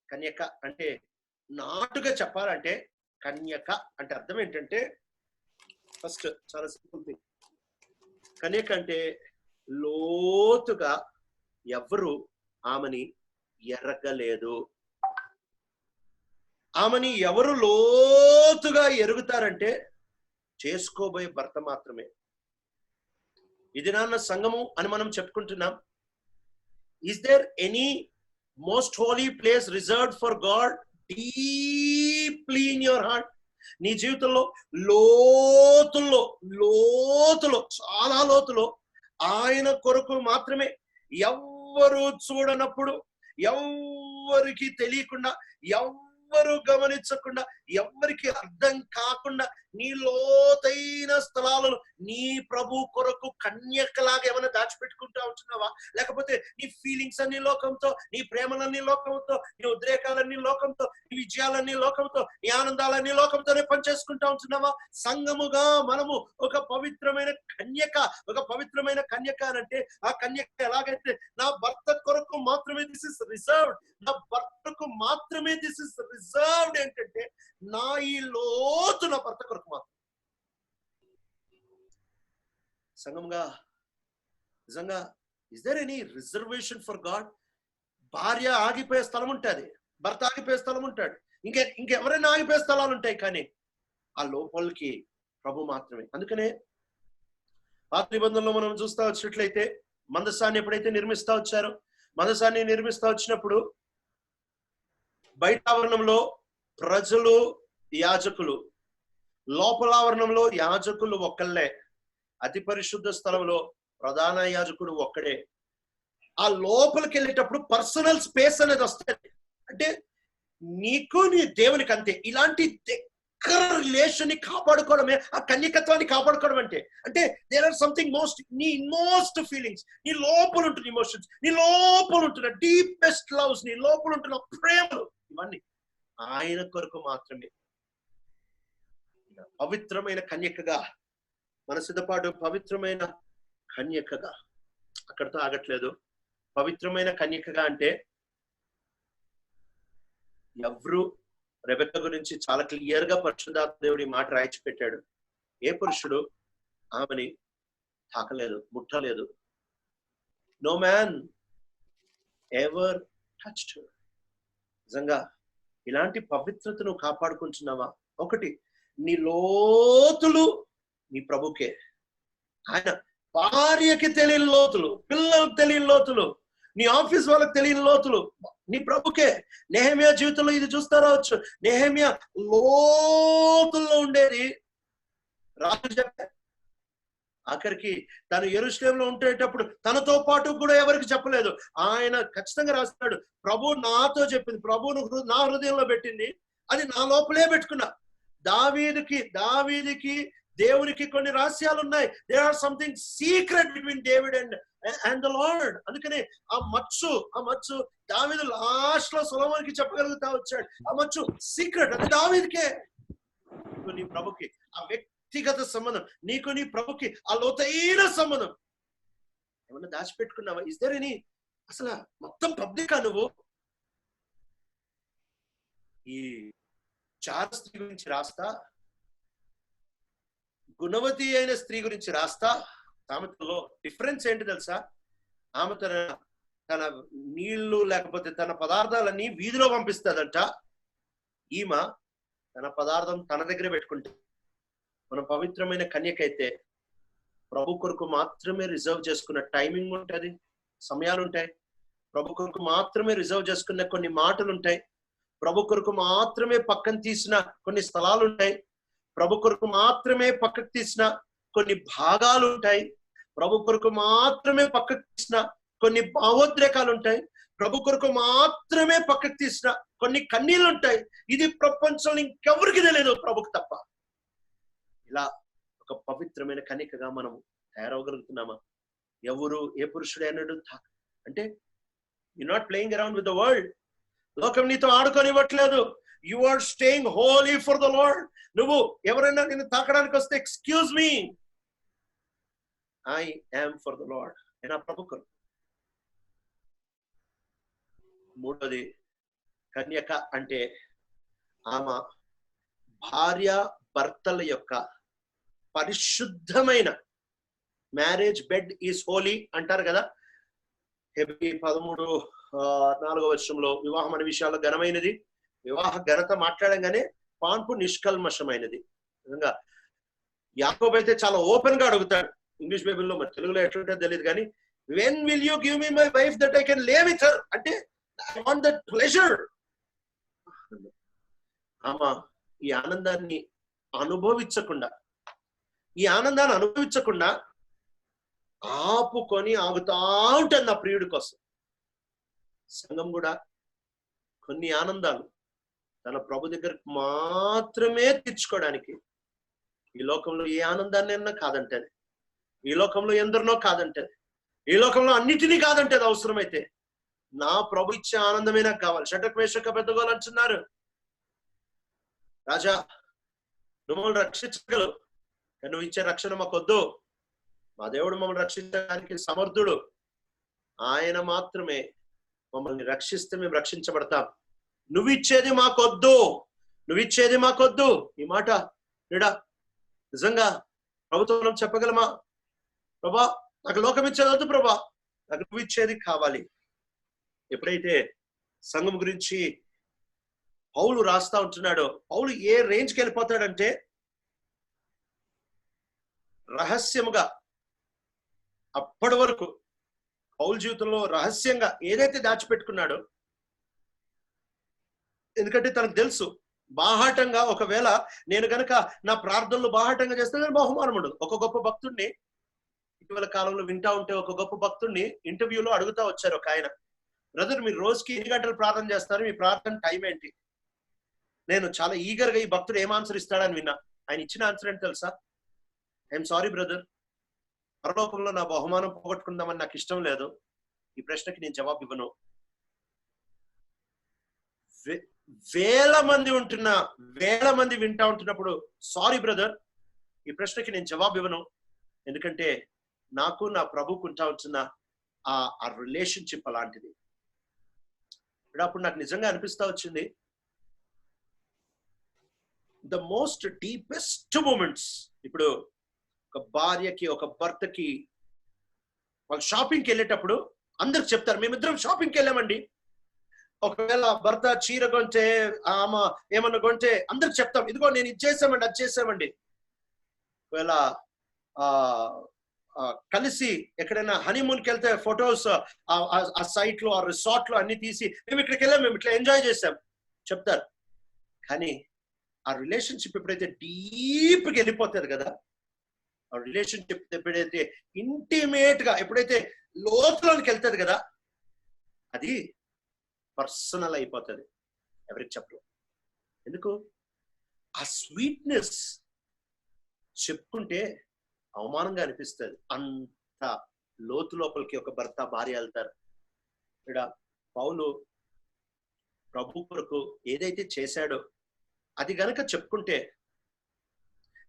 కన్యక అంటే, నాటుగా చెప్పాలంటే కన్యక అంటే అర్థం ఏంటంటే, ఫస్ట్ చాలా సింపుల్ థింగ్. కన్యక అంటే లోతుగా ఎవరు ఆమెని ఎరగలేదు. ఆమెని ఎవరు లోతుగా ఎరుగుతారంటే చేసుకోబోయే భర్త మాత్రమే. ఇది నాన్న సంఘము అని మనం చెప్పుకుంటున్నాం. Is there any most holy place reserved for God deeply in your heart? నీ జీవితంలో లోతులో చాలా లోతులో ఆయన కొరకు మాత్రమే, ఎవ్వరు చూడనప్పుడు, ఎవ్వరికి తెలియకుండా, ఎవ్వరు గమనించకుండా, ఎవ్వరికి అర్థం కాకుండా నీ లోతైన స్థలాలను నీ ప్రభు కొరకు కన్యకలాగా ఏమైనా దాచిపెట్టుకుంటూ ఉంటున్నావా? లేకపోతే నీ ఫీలింగ్స్ అన్ని లోకంతో, నీ ప్రేమలన్నీ లోకంతో, నీ ఉద్రేకాలన్నీ లోకంతో, నీ విజయాలన్నీ లోకంతో, నీ ఆనందాలన్నీ లోకంతోనే పనిచేసుకుంటూ ఉంటున్నావా? సంఘముగా మనము ఒక పవిత్రమైన కన్యక అంటే ఆ కన్యక ఎలాగైతే నా భర్త కొరకు మాత్రమే దిస్ ఇస్ రిజర్వ్డ్, నా భర్తకు మాత్రమే దిస్ ఇస్ రిజర్వ్డ్ ఏంటంటే నా ఈ లోతు నా భర్త కొరకు మాత్రం. సంఘముగా నిజంగా is there any reservation for God? భార్య ఆగిపోయే స్థలం ఉంటుంది, భర్త ఆగిపోయే స్థలం ఉంటాడు, ఇంకెవరైనా ఆగిపోయే స్థలాలు ఉంటాయి, కానీ ఆ లోపలికి ప్రభు మాత్రమే. అందుకనే పాత నిబంధనలో మనం చూస్తా వచ్చినట్లయితే మందసాన్ని ఎప్పుడైతే నిర్మిస్తా వచ్చారో, మందసాన్ని నిర్మిస్తా వచ్చినప్పుడు బయట ఆవరణంలో ప్రజలు యాజకులు, లోపల ఆవరణంలో యాజకులు ఒక్కళ్ళే, అతి పరిశుద్ధ స్థలంలో ప్రధాన యాజకుడు ఒక్కడే. ఆ లోపలికి వెళ్ళేటప్పుడు పర్సనల్ స్పేస్ అనేది వస్తుంది. అంటే నీకు నీ దేవునికి అంతే. ఇలాంటి దగ్గర రిలేషన్ ని కాపాడుకోవడమే ఆ కన్యకత్వాన్ని కాపాడుకోవడం అంటే దేర్ ఆర్ సంథింగ్ నీ మోస్ట్ ఫీలింగ్స్, నీ లోపల ఉంటున్న ఇమోషన్స్, నీ లోపల ఉంటున్న డీపెస్ట్ లవ్స్, నీ లోపల ఉంటున్న ప్రేమలు, ఇవన్నీ ఆయన కొరకు మాత్రమే. పవిత్రమైన కన్యకగా మన సిద్ధపాటు, పవిత్రమైన కన్యకగా అక్కడితో ఆగట్లేదు. పవిత్రమైన కన్యకగా అంటే ఎవరు రెబెక్క గురించి చాలా క్లియర్ గా పరిశుద్ధాత్మ దేవుడి మాట రాయించి పెట్టాడు. ఏ పురుషుడు ఆమెని తాకలేదు, ముట్టలేదు. No man ever touched her. నిజంగా ఇలాంటి పవిత్రతను కాపాడుకుంటున్నావా? ఒకటి, నీ లోతులు నీ ప్రభుకే. ఆయన భార్యకి తెలియని లోతులు, పిల్లలకు తెలియని లోతులు, నీ ఆఫీస్ వాళ్ళకి తెలియని లోతులు నీ ప్రభుకే. నెహెమియా జీవితంలో ఇది చూస్తా రావచ్చు. నెహెమియా లోతుల్లో ఉండేది రాజు చెప్పారు. ఆఖరికి తను యెరూషలేములో ఉండేటప్పుడు తనతో పాటు కూడా ఎవరికి చెప్పలేదు. ఆయన ఖచ్చితంగా రాస్తాడు, ప్రభు నాతో చెప్పింది, ప్రభువును నా హృదయంలో పెట్టింది, అది నా లోపలే పెట్టుకున్నా. దావీదుకి దేవునికి కొన్ని రహస్యాలు ఉన్నాయి. There are something secret between David and the Lord. అందుకనే ఆ మచ్చు దావీదు లాస్ట్ లో సొలొమోనుకి చెప్పగలుగుతా వచ్చాడు. ఆ మచ్చు సీక్రెట్, అది దావీదుకే. నీ ప్రభుకి ఆ వ్యక్తిగత సంబంధం, నీకు నీ ప్రభుకి ఆ లోతైన సంబంధం ఏమన్నా దాచిపెట్టుకున్నావా? Is there any? అసలు మొత్తం పబ్లికా నువ్వు? ఈ చార స్త్రీ గురించి రాస్తా, గుణవతి అయిన స్త్రీ గురించి రాస్తా. సామెతలో డిఫరెన్స్ ఏంటి తెలుసా? ఆమె తన నీళ్లు లేకపోతే తన పదార్థాలన్నీ వీధిలో పంపిస్తుందంట. ఈమె తన పదార్థం తన దగ్గర పెట్టుకుంటే. మన పవిత్రమైన కన్యకైతే ప్రభు కొరకు మాత్రమే రిజర్వ్ చేసుకున్న టైమింగ్ ఉంటుంది, సమయాలు ఉంటాయి. ప్రభు కొరకు మాత్రమే రిజర్వ్ చేసుకున్న కొన్ని మాటలు ఉంటాయి. ప్రభు కొరకు మాత్రమే పక్కన తీసిన కొన్ని స్థలాలు ఉంటాయి. ప్రభు కొరకు మాత్రమే పక్కకు తీసిన కొన్ని భాగాలు ఉంటాయి. ప్రభు కొరకు మాత్రమే పక్కకు తీసిన కొన్ని భావోద్రేకాలు ఉంటాయి. ప్రభు కొరకు మాత్రమే పక్కకు తీసిన కొన్ని కన్నీళ్ళు ఉంటాయి. ఇది ప్రపంచంలో ఇంకెవరికి తెలియదు, ప్రభుకు తప్ప. ఇలా ఒక పవిత్రమైన కన్యకగా మనము తయారవగలుగుతున్నామా? ఎవరు ఏ పురుషుడు అన్నాడు అంటే you not playing around with the world. లోకం నీతో ఆడుకోనివ్వట్లేదు. You are staying holy for the lord. నువ్వు ఎవరైనా నిన్ను తాకడానికి వస్తే excuse me, I am for the lord, నేను ఆ ప్రభు కొరకు. మూడోది, కన్యక అంటే ఆమె భార్య భర్తల యొక్క పరిశుద్ధమైన, మ్యారేజ్ బెడ్ ఈజ్ హోలీ అంటారు కదా. హెబ్రీ 13:4 వివాహం అనే విషయాల్లో ఘనమైనది. వివాహ ఘనత మాట్లాడంగానే పాన్పు నిష్కల్మషమైనది. నిజంగా యాకోబు అయితే చాలా ఓపెన్ గా అడుగుతాడు. ఇంగ్లీష్ బైబిల్లో, మరి తెలుగులో ఎట్లుంటే తెలియదు కానీ, when will you give me my wife that I can live with her, అంటే ఐ వాంట్ దట్ ప్లెజర్. ఆమె ఈ ఆనందాన్ని అనుభవించకుండా ఆగుతా ఉంటుంది నా ప్రియుడి కోసం. సంఘం కూడా కొన్ని ఆనందాలు తన ప్రభు దగ్గరికి మాత్రమే తెచ్చుకోవడానికి. ఈ లోకంలో ఏ ఆనందాన్ని కాదంటది, ఈ లోకంలో ఎందరినో కాదంటది, ఈ లోకంలో అన్నిటినీ కాదంటది. అవసరమైతే నా ప్రభు ఇచ్చే ఆనందమే నాకు కావాలి. షడ్రక్ మేషక్ అబేద్నెగోలు అంటున్నారు, రాజా నువ్వు మమ్మల్ని రక్షించగలవు, కానీ నువ్వు ఇచ్చే రక్షణ మాకొద్దు. మా దేవుడు మమ్మల్ని రక్షించడానికి సమర్థుడు, ఆయన మాత్రమే మమ్మల్ని రక్షిస్తే మేము రక్షించబడతాం. నువ్వు ఇచ్చేది మాకొద్దు, నువ్వు ఇచ్చేది మాకొద్దు. ఈ మాట నీడా నిజంగా ప్రభుత్వం చెప్పగలమా? ప్రభా నాకు లోకం ఇచ్చేది వద్దు ప్రభా, నాకు నువ్వు ఇచ్చేది కావాలి. ఎప్పుడైతే సంఘం గురించి పౌలు రాస్తా ఉంటున్నాడో, పౌలు ఏ రేంజ్కి వెళ్ళిపోతాడంటే రహస్యముగా, అప్పటి వరకు పౌలు జీవితంలో రహస్యంగా ఏదైతే దాచిపెట్టుకున్నాడో, ఎందుకంటే తనకు తెలుసు బాహాటంగా ఒకవేళ నేను గనక నా ప్రార్థనలు బాహాటంగా చేస్తే నేను బహుమానం ఉండదు. ఒక గొప్ప భక్తుడిని ఇటీవల కాలంలో వింటా ఉంటే, ఒక గొప్ప భక్తుడిని ఇంటర్వ్యూలో అడుగుతా వచ్చారు ఒక ఆయన, బ్రదర్ మీరు రోజుకి ఎన్ని గంటలు ప్రార్థన చేస్తారు, మీ ప్రార్థన టైం ఏంటి? నేను చాలా ఈగర్గా ఈ భక్తుడు ఏం ఆన్సర్ ఇస్తాడని విన్నా. ఆయన ఇచ్చిన ఆన్సర్ ఏంటి తెలుసా? ఐఎమ్ సారీ బ్రదర్, పరలోకంలో నా బహుమానం పోగొట్టుకుందామని నాకు ఇష్టం లేదు, ఈ ప్రశ్నకి నేను జవాబు ఇవ్వను. వేల మంది వింటా ఉంటున్నప్పుడు సారీ బ్రదర్, ఈ ప్రశ్నకి నేను జవాబు ఇవ్వను, ఎందుకంటే నాకు నా ప్రభుకు ఉంటా ఉంటున్న ఆ రిలేషన్షిప్ అలాంటిది. అప్పుడు నాకు నిజంగా అనిపిస్తా వచ్చింది, ద మోస్ట్ డీపెస్ట్ మూమెంట్స్. ఇప్పుడు ఒక భార్యకి ఒక భర్తకి వాళ్ళు షాపింగ్కి వెళ్ళేటప్పుడు అందరు చెప్తారు, మేమిద్దరం షాపింగ్కి వెళ్ళామండి. ఒకవేళ భర్త చీర కొంటే, ఆమె ఏమన్నా కొంటే అందరికి చెప్తాం, ఇదిగో నేను ఇది చేసామండి, అది చేసామండి. ఒకవేళ కలిసి ఎక్కడైనా హనీమూన్కి వెళ్తే ఫొటోస్ ఆ సైట్ లో, ఆ రిసార్ట్ లో అన్ని తీసి మేము ఇక్కడికి వెళ్ళాం, మేము ఇట్లా ఎంజాయ్ చేసాం చెప్తారు. కానీ ఆ రిలేషన్షిప్ ఎప్పుడైతే డీప్గా వెళ్ళిపోతుంది కదా, ఆ రిలేషన్షిప్ ఎప్పుడైతే ఇంటిమేట్ గా, ఎప్పుడైతే లోతులోనికి వెళ్తుంది కదా, అది పర్సనల్ అయిపోతుంది, ఎవరికి చెప్పరు. ఎందుకు? ఆ స్వీట్నెస్ చెప్పుకుంటే అవమానంగా అనిపిస్తుంది. అంత లోతు లోపలికి ఒక భర్త భార్య వెళ్తారు. ఇక్కడ పౌలు ప్రభు కొరకు ఏదైతే చేశాడో అది గనక చెప్పుకుంటే,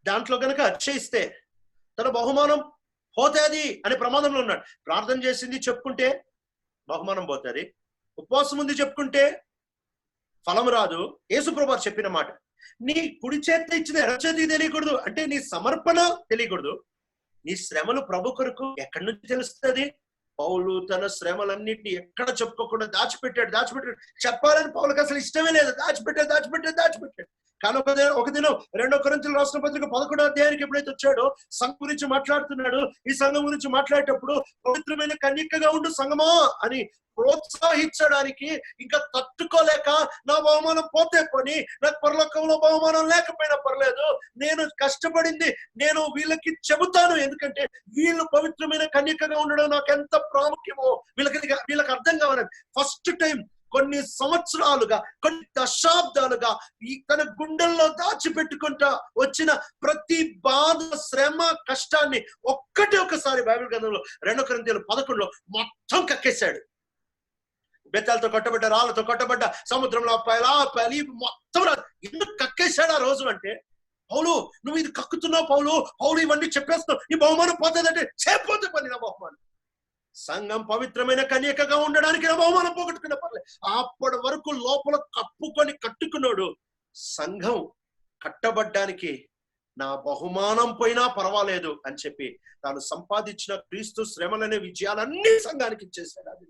దాంట్లో గనక అచ్చయిస్తే తన బహుమానం పోతుంది అనే ప్రమాదంలో ఉన్నాడు. ప్రార్థన చేసింది చెప్పుకుంటే బహుమానం పోతుంది, ఉపవాసం ఉంది చెప్పుకుంటే ఫలం రాదు. యేసుప్రభువు చెప్పిన మాట, నీ కుడి చేత ఇచ్చిన ఎడమ చేతికి తెలియకూడదు అంటే నీ సమర్పణ తెలియకూడదు. నీ శ్రమలు ప్రభు కొరకు ఎక్కడి నుంచి తెలుస్తుంది? పౌలు తన శ్రమలన్నింటినీ ఎక్కడ చెప్పుకోకుండా దాచిపెట్టాడు. చెప్పాలని పౌలకు అసలు ఇష్టమే లేదు, దాచిపెట్టాడు. కానీ ఒక దినం 2 కొరింథీయుల రాసిన పత్రిక 11వ అధ్యాయానికి ఎప్పుడైతే వచ్చాడో, సంఘం గురించి మాట్లాడుతున్నాడు. ఈ సంఘం గురించి మాట్లాడేటప్పుడు పవిత్రమైన కన్యకగా ఉండు సంఘమా అని ప్రోత్సహించడానికి ఇంకా తట్టుకోలేక, నా బహుమానం పోతే పోని, నాకు పరలోకంలో బహుమానం లేకపోయినా పర్లేదు, నేను కష్టపడింది నేను వీళ్ళకి చెబుతాను, ఎందుకంటే వీళ్ళు పవిత్రమైన కన్యకగా ఉండడం నాకు ఎంత ప్రాముఖ్యమో వీళ్ళకి అర్థం కావాలని ఫస్ట్ టైం కొన్ని సంవత్సరాలుగా, కొన్ని దశాబ్దాలుగా తన గుండెల్లో దాచిపెట్టుకుంటా వచ్చిన ప్రతి బాధ, శ్రమ, కష్టాన్ని ఒక్కసారి బైబిల్ గ్రంథంలో 2 కొరింథీయుల 11లో మొత్తం కక్కేశాడు. బెత్తాలతో కొట్టబడ్డ, రాళ్ళతో కొట్టబడ్డ, సముద్రంలో అప్పాయలు మొత్తం ఎందుకు కక్కేశాడు ఆ రోజు అంటే, పౌలు నువ్వు ఇది కక్కుతున్నావు, పౌలు ఇవన్నీ చెప్పేస్తున్నావు, నీ బహుమానం పోతుందంటే చేపోతే పని నా బహుమానం. సంఘం పవిత్రమైన కన్యకగా ఉండడానికి నా బహుమానం పోగొట్టుకున్న పర్లేదు. అప్పటి వరకు లోపల కట్టుకున్నాడు. సంఘం కట్టబడ్డానికి నా బహుమానం పోయినా పర్వాలేదు అని చెప్పి తాను సంపాదించిన క్రీస్తు శ్రమలనే విజయాలన్నీ సంఘానికి ఇచ్చేశాడు. అది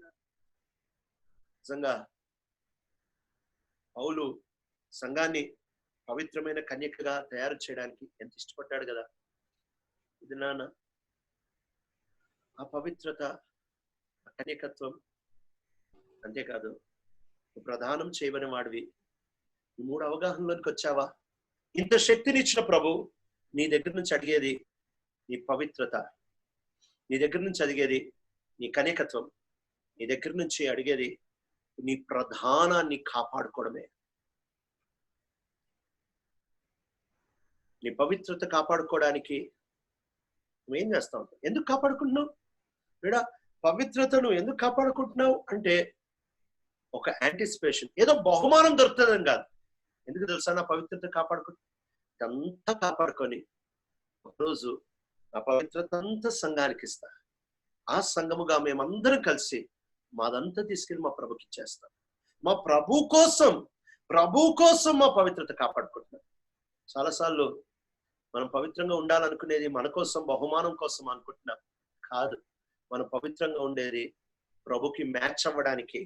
నిజంగా పౌలు సంఘాన్ని పవిత్రమైన కన్యకగా తయారు చేయడానికి ఎంత ఇష్టపడ్డాడు కదా. ఇది నాన్న ఆ పవిత్రత, కన్యకత్వం, అంతేకాదు ప్రదానం చేయవని వాడివి. ఈ 3 అవగాహనలోనికి వచ్చావా? ఇంత శక్తినిచ్చిన ప్రభు నీ దగ్గర నుంచి అడిగేది నీ పవిత్రత, నీ దగ్గర నుంచి అడిగేది నీ కన్యకత్వం, నీ దగ్గర నుంచి అడిగేది నీ ప్రధానాన్ని కాపాడుకోవడమే. నీ పవిత్రత కాపాడుకోవడానికి నువ్వేం చేస్తా ఉంటావు? ఎందుకు కాపాడుకుంటున్నావు? లేదా పవిత్రతను ఎందుకు కాపాడుకుంటున్నావు అంటే ఒక యాంటిసిపేషన్, ఏదో బహుమానం దొరుకుతుందని కాదు. ఎందుకు తెలుసా? నా పవిత్రత అంతా కాపాడుకొని ఒకరోజు నా పవిత్రత అంతా సంఘానికి ఇస్తా. ఆ సంఘముగా మేమందరం కలిసి మాదంతా తీసుకెళ్ళి మా ప్రభుకి ఇచ్చేస్తాం. మా ప్రభు కోసం మా పవిత్రత కాపాడుకుంటున్నాం. చాలాసార్లు మనం పవిత్రంగా ఉండాలనుకునేది మన కోసం, బహుమానం కోసం అనుకుంటున్నాం. కాదు, మనం పవిత్రంగా ఉండేది ప్రభుకి మ్యాచ్ అవ్వడానికి.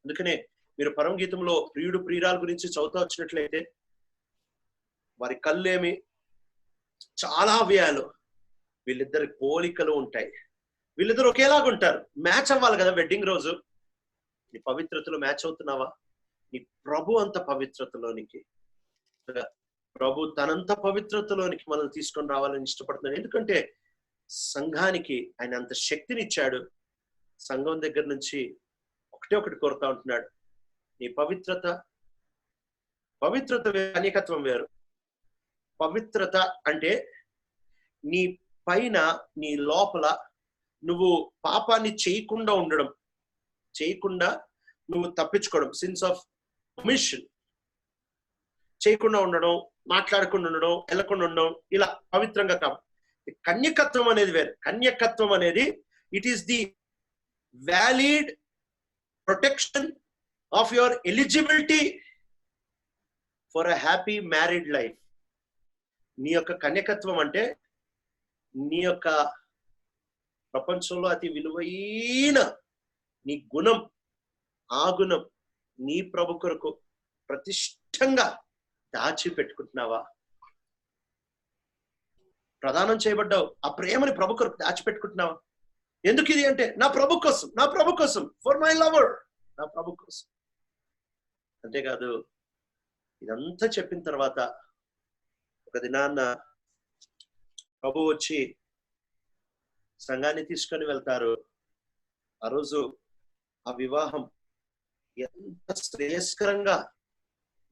అందుకనే మీరు పరమ గీతంలో ప్రియుడు ప్రియురాల గురించి చదువుతూ వచ్చినట్లయితే వారి కళ్ళేమి చాలా అవయాలు, వీళ్ళిద్దరి పోలికలు ఉంటాయి. వీళ్ళిద్దరు ఒకేలాగా ఉంటారు. మ్యాచ్ అవ్వాలి కదా వెడ్డింగ్ రోజు. నీ పవిత్రతలో మ్యాచ్ అవుతున్నావా? నీ ప్రభు అంత పవిత్రతలోనికి, ప్రభు తనంత పవిత్రతలోనికి మనల్ని తీసుకొని రావాలని ఇష్టపడుతున్నాడు. ఎందుకంటే సంఘానికి ఆయన అంత శక్తినిచ్చాడు. సంఘం దగ్గర నుంచి ఒకటి కోరుతా ఉంటున్నాడు. నీ పవిత్రత కన్యకత్వం వేరు. పవిత్రత అంటే నీ పైన, నీ లోపల నువ్వు పాపాన్ని చేయకుండా ఉండడం, చేయకుండా నువ్వు తప్పించుకోవడం, సిన్స్ ఆఫ్ ఒమిషన్, చేయకుండా ఉండడం, మాట్లాడకుండా ఉండడం, వెళ్ళకుండా ఉండడం, ఇలా పవిత్రంగా కాదు. కన్యకత్వం అనేది వేరు. కన్యకత్వం అనేది it is the valid protection of your eligibility for a happy married life. నీ యొక్క కన్యకత్వం అంటే నీ యొక్క ప్రపంచంలో అతి విలువైన నీ గుణం, ఆ గుణం నీ ప్రభు కొరకు ప్రతిష్టంగా దాచిపెట్టుకుంటున్నావా? ప్రదానం చేయబడ్డావు, ఆ ప్రేమని ప్రభు కొరకు దాచిపెట్టుకుంటున్నావా? ఎందుకు ఇది అంటే నా ప్రభు కోసం, ఫర్ మై లవర్, నా ప్రభు కోసం. అంతేకాదు, ఇదంతా చెప్పిన తర్వాత ఒక దినాన్న ప్రభు వచ్చి సంఘాన్ని తీసుకొని వెళ్తారు. ఆ రోజు ఆ వివాహం ఎంత శ్రేయస్కరంగా,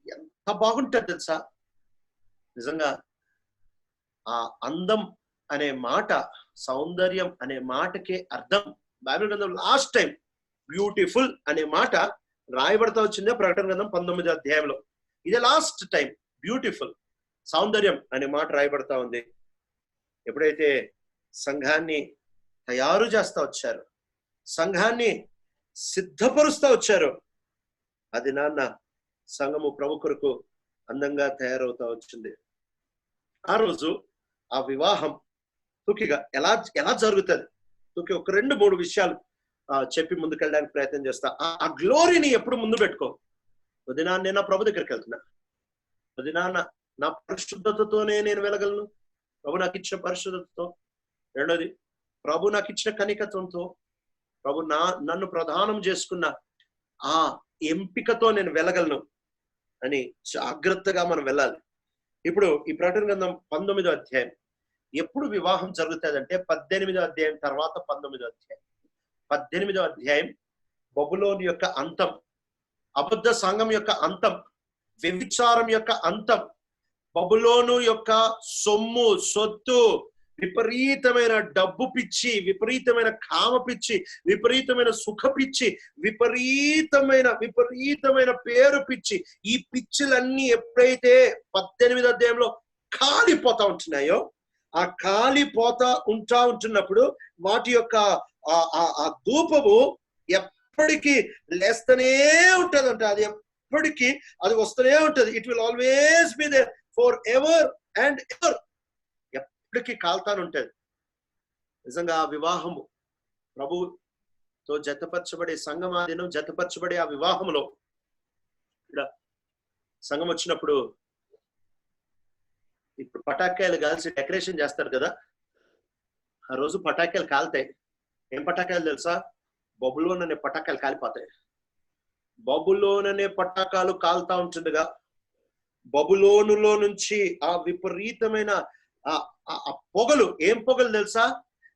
ఎంత బాగుంటుంది తెలుసా? నిజంగా ఆ అందం అనే మాట, సౌందర్యం అనే మాటకే అర్థం బైబిల్ గ్రంథం లాస్ట్ టైం బ్యూటిఫుల్ అనే మాట రాయబడతా వచ్చిందే ప్రకటన గ్రంథం 19వ అధ్యాయంలో. ఇదే లాస్ట్ టైం బ్యూటిఫుల్, సౌందర్యం అనే మాట రాయబడతా ఉంది. ఎప్పుడైతే సంఘాన్ని తయారు చేస్తా వచ్చారు, సంఘాన్ని సిద్ధపరుస్తా వచ్చారు, అది నాన్న సంఘము ప్రభు కొరకు అందంగా తయారవుతా వచ్చింది. ఆ రోజు ఆ వివాహం తుకిగా ఎలా జరుగుతుంది, తుకి ఒక 2-3 విషయాలు చెప్పి ముందుకెళ్ళడానికి ప్రయత్నం చేస్తా. ఆ గ్లోరీని ఎప్పుడు ముందు పెట్టుకో. ఉదయనాన్న నేను నా ప్రభు దగ్గరికి వెళ్తున్నా, ఉదయనాన్న నా పరిశుద్ధతతోనే నేను వెళ్ళగలను, ప్రభు నాకు ఇచ్చిన పరిశుద్ధతతో. రెండోది, ప్రభు నాకు ఇచ్చిన కనికత్వంతో, ప్రభు నన్ను ప్రధానం చేసుకున్న ఆ ఎంపికతో నేను వెళ్ళగలను అని జాగ్రత్తగా మనం వెళ్ళాలి. ఇప్పుడు ఈ ప్రకటన గ్రంథం 19వ అధ్యాయం ఎప్పుడు వివాహం జరుగుతుందంటే 18వ అధ్యాయం తర్వాత 19వ అధ్యాయం. 18వ అధ్యాయం బబులోను యొక్క అంతం, అబద్ధ సంఘం యొక్క అంతం, వ్యభిచారం యొక్క అంతం, బబులోను యొక్క సొమ్ము సొత్తు, విపరీతమైన డబ్బు పిచ్చి, విపరీతమైన కామ పిచ్చి, విపరీతమైన సుఖ పిచ్చి, విపరీతమైన పేరు పిచ్చి, ఈ పిచ్చిలన్నీ ఎప్పుడైతే 18వ అధ్యాయంలో కాలిపోతా ఉంటున్నాయో, ఆ కాలిపోతా ఉంటున్నప్పుడు వాటి యొక్క ఆ ధూపము ఎప్పటికీ లేస్తూనే ఉంటదంట. అది ఎప్పటికీ అది వస్తూనే ఉంటది. It will always be there for ever and ever. ఎప్పటికీ కాల్తాను ఉంటది. నిజంగా ఆ వివాహము ప్రభుతో జతపరచబడే సంఘం, ఆ దినం జతపరచబడే ఆ వివాహంలో ఇక్కడ సంఘం వచ్చినప్పుడు ఇప్పుడు పటాకాయలు కాల్చి డెకరేషన్ చేస్తారు కదా, ఆ రోజు పటాకాయలు కాలుతాయి. ఏం పటాకాయలు తెలుసా? బబులోన్ అనే పటాకాయలు కాలిపోతాయి. బబులోన్ అనే పటాకాలు కాలుతా ఉంటుండగా బబులోనులో నుంచి ఆ విపరీతమైన ఆ పొగలు, ఏం పొగలు తెలుసా?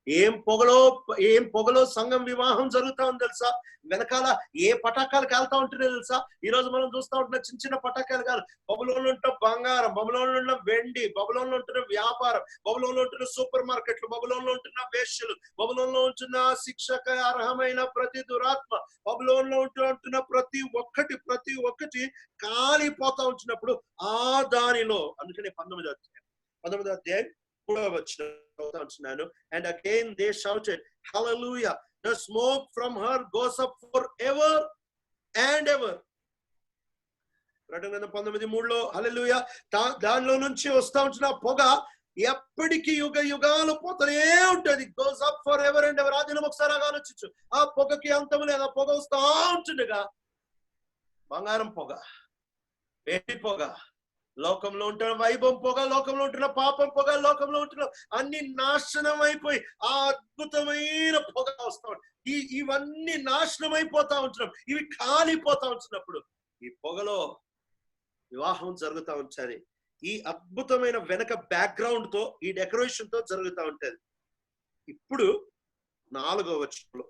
ఏం పొగలో సంఘం వివాహం జరుగుతా ఉంది తెలుసా? వెనకాల ఏ పటాకాలు కాలుతా ఉంటుందో తెలుసా? ఈ రోజు మనం చూస్తూ ఉంటున్న చిన్న చిన్న పటాకాలు కాదు. బబులోన్లో ఉంటున్న బంగారం, బబులోన్లో ఉంటున్న వెండి, బబులోన్లో ఉంటున్న వ్యాపారం, బబులోన్లో ఉంటున్న సూపర్ మార్కెట్లు, బబులోన్లో ఉంటున్న వేశ్యలు, బబులోన్లో ఉంటున్న శిక్షక అర్హమైన ప్రతి దురాత్మ, బబులోన్లో ఉంటున్న ప్రతి ఒక్కటి కాలిపోతా ఉంటున్నప్పుడు ఆ దానిలో, అందుకనే 19వ అధ్యాయం 3వ వచనం చదువుతున్నాను. And again they shouted, Hallelujah! The smoke from her goes up forever and ever. ప్రకటన 19:3లో హల్లెలూయా, దానిలో నుంచి వస్తా ఉంటున్న పొగ ఎప్పటికీ యుగ యుగాలు పోతూనే ఉంటది. goes up forever and ever. ఆ దినం ఒకసారి ఆలోచించు, ఆ పొగకి అంతం లేదు. ఆ పొగ వస్తా ఉంటుండగా బంగారం పొగ, వెండి పొగ, లోకంలో ఉంటున్న వైభవం పొగ, లోకంలో ఉంటున్న పాపం పొగ, లోకంలో ఉంటున్న అన్ని నాశనం అయిపోయి ఆ అద్భుతమైన పొగ వస్తా ఉంటుంది. ఇవన్నీ నాశనం అయిపోతా ఉంటున్నాం, ఇవి కాలిపోతా ఉంటున్నప్పుడు ఈ పొగలో వివాహం జరుగుతూ ఉంచాలి. ఈ అద్భుతమైన వెనక బ్యాక్గ్రౌండ్ తో, ఈ డెకరేషన్ తో జరుగుతూ ఉంటది. ఇప్పుడు 4వ వచనంలో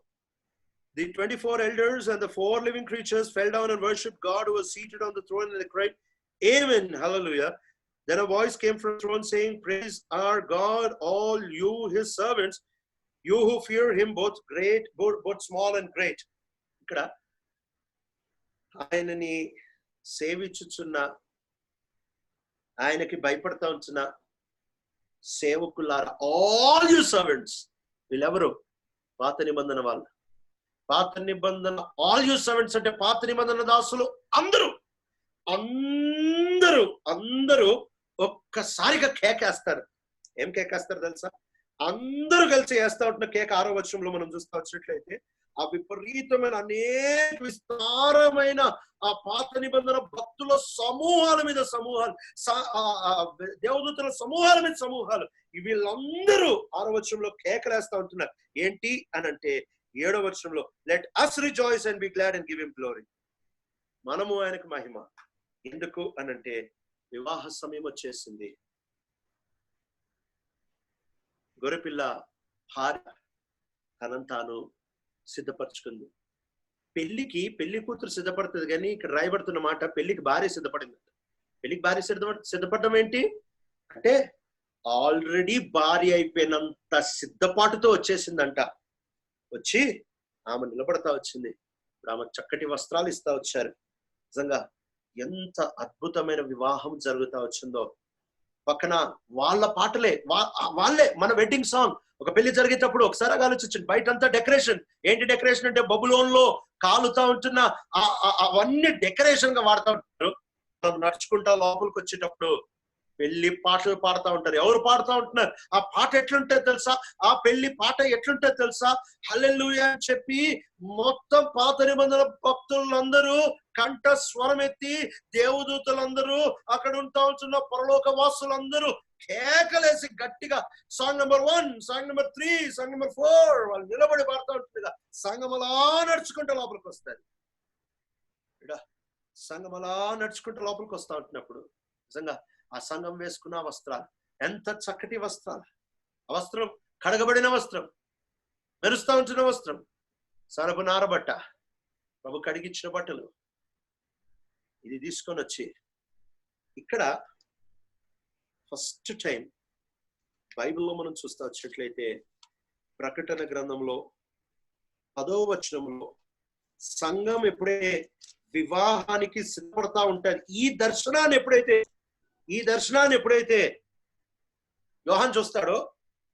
the 24 elders and the 4 living creatures fell down and worshipped God who was seated on the throne, and they cried, Amen, hallelujah. Then a voice came from the throne saying, Praise our God, all you his servants, you who fear him, both small and great. ఇక్కడ ఆయనని సేవించుచున్న, ఆయనకి భయపడతా ఉంటున్న సేవకులారా, all you servants, వీళ్ళెవరు? పాత నిబంధన వాళ్ళు. పాత నిబంధన ఆల్ యు సర్వెంట్స్ అంటే పాత నిబంధన దాసులు అందరూ ఒక్కసారిగా కేకేస్తారు. ఏం కేకేస్తారు తెలుసా? అందరూ కలిసి వేస్తా ఉంటున్న కేక 6వ వచనంలో మనం చూస్తా వచ్చినట్లయితే ఆ విపరీతమైన అనేక విస్తారమైన ఆ పాత నిబంధన భక్తుల సమూహాల మీద సమూహాలు, దేవదూతల సమూహాల మీద సమూహాలు, వీళ్ళందరూ 6వ వచనంలో కేకలేస్తా ఉంటున్నారు. ఏంటి అనంటే 7వ వచనంలో let us rejoice and be glad and give him glory. మనము ఆయనకు మహిమ. ఎందుకు అనంటే వివాహ సమయం వచ్చేసింది. గొర్రెపిల్ల భార్య తనను తాను సిద్ధపరచుకుంది. పెళ్లి కూతురు సిద్ధపడుతుంది, కానీ ఇక్కడ రాయబడుతున్న మాట పెళ్లికి భార్య సిద్ధపడింది. పెళ్లికి భార్య సిద్ధపడడం ఏంటి అంటే ఆల్రెడీ భార్య అయిపోయినంత సిద్ధపాటుతో వచ్చేసిందంట. వచ్చి ఆమె నిలబడతా వచ్చింది. ఆమె చక్కటి వస్త్రాలు ఇస్తా వచ్చారు. నిజంగా ఎంత అద్భుతమైన వివాహం జరుగుతా వచ్చిందో. పక్కన వాళ్ళ పాటలే, వాళ్ళే మన వెడ్డింగ్ సాంగ్. ఒక పెళ్లి జరిగేటప్పుడు ఒకసారి ఆలోచించండి, బయటంతా డెకరేషన్. ఏంటి డెకరేషన్ అంటే బబులోన్లో కాలుతా ఉంటున్న అవన్నీ డెకరేషన్ గా వాడుతూ ఉంటారు. మనం నడుచుకుంటా లోపలికి వచ్చేటప్పుడు పెళ్లి పాటలు పాడుతూ ఉంటారు. ఎవరు పాడుతూ ఉంటున్నారు? ఆ పాట ఎట్లుంటే తెలుసా? ఆ పెళ్లి పాట ఎట్లుంటే తెలుసా? హల్లెలూయా అని చెప్పి మొత్తం పాత నిబంధన భక్తులందరూ కంఠ స్వరం ఎత్తి, దేవదూతలందరూ, అక్కడ ఉంటా ఉంటున్న పరలోక వాసులందరూ కేకలేసి గట్టిగా song number 1, song number 3, song number 4 వాళ్ళు నిలబడి పాడుతూ ఉంటుందిగా సంఘం అలా నడుచుకుంటూ లోపలికి వస్తారు. సంఘం అలా నడుచుకుంటూ లోపలికి వస్తా ఉంటున్నప్పుడు నిజంగా ఆ సంఘం వేసుకున్న వస్త్రాలు ఎంత చక్కటి వస్త్రాలు. ఆ వస్త్రం కడగబడిన వస్త్రం, మెరుస్తా ఉంటున్న వస్త్రం, సరపు నారబట్ట, ప్రభు కడిగించిన బట్టలు. ఇది తీసుకొని వచ్చి ఇక్కడ ఫస్ట్ టైం బైబిల్లో మనం చూస్తా వచ్చినట్లయితే ప్రకటన గ్రంథంలో 10వ వచనంలో సంఘం ఎప్పుడైతే వివాహానికి సిద్ధపడతా ఉంటారు, ఈ దర్శనాన్ని ఎప్పుడైతే యోహాన్ చూస్తాడో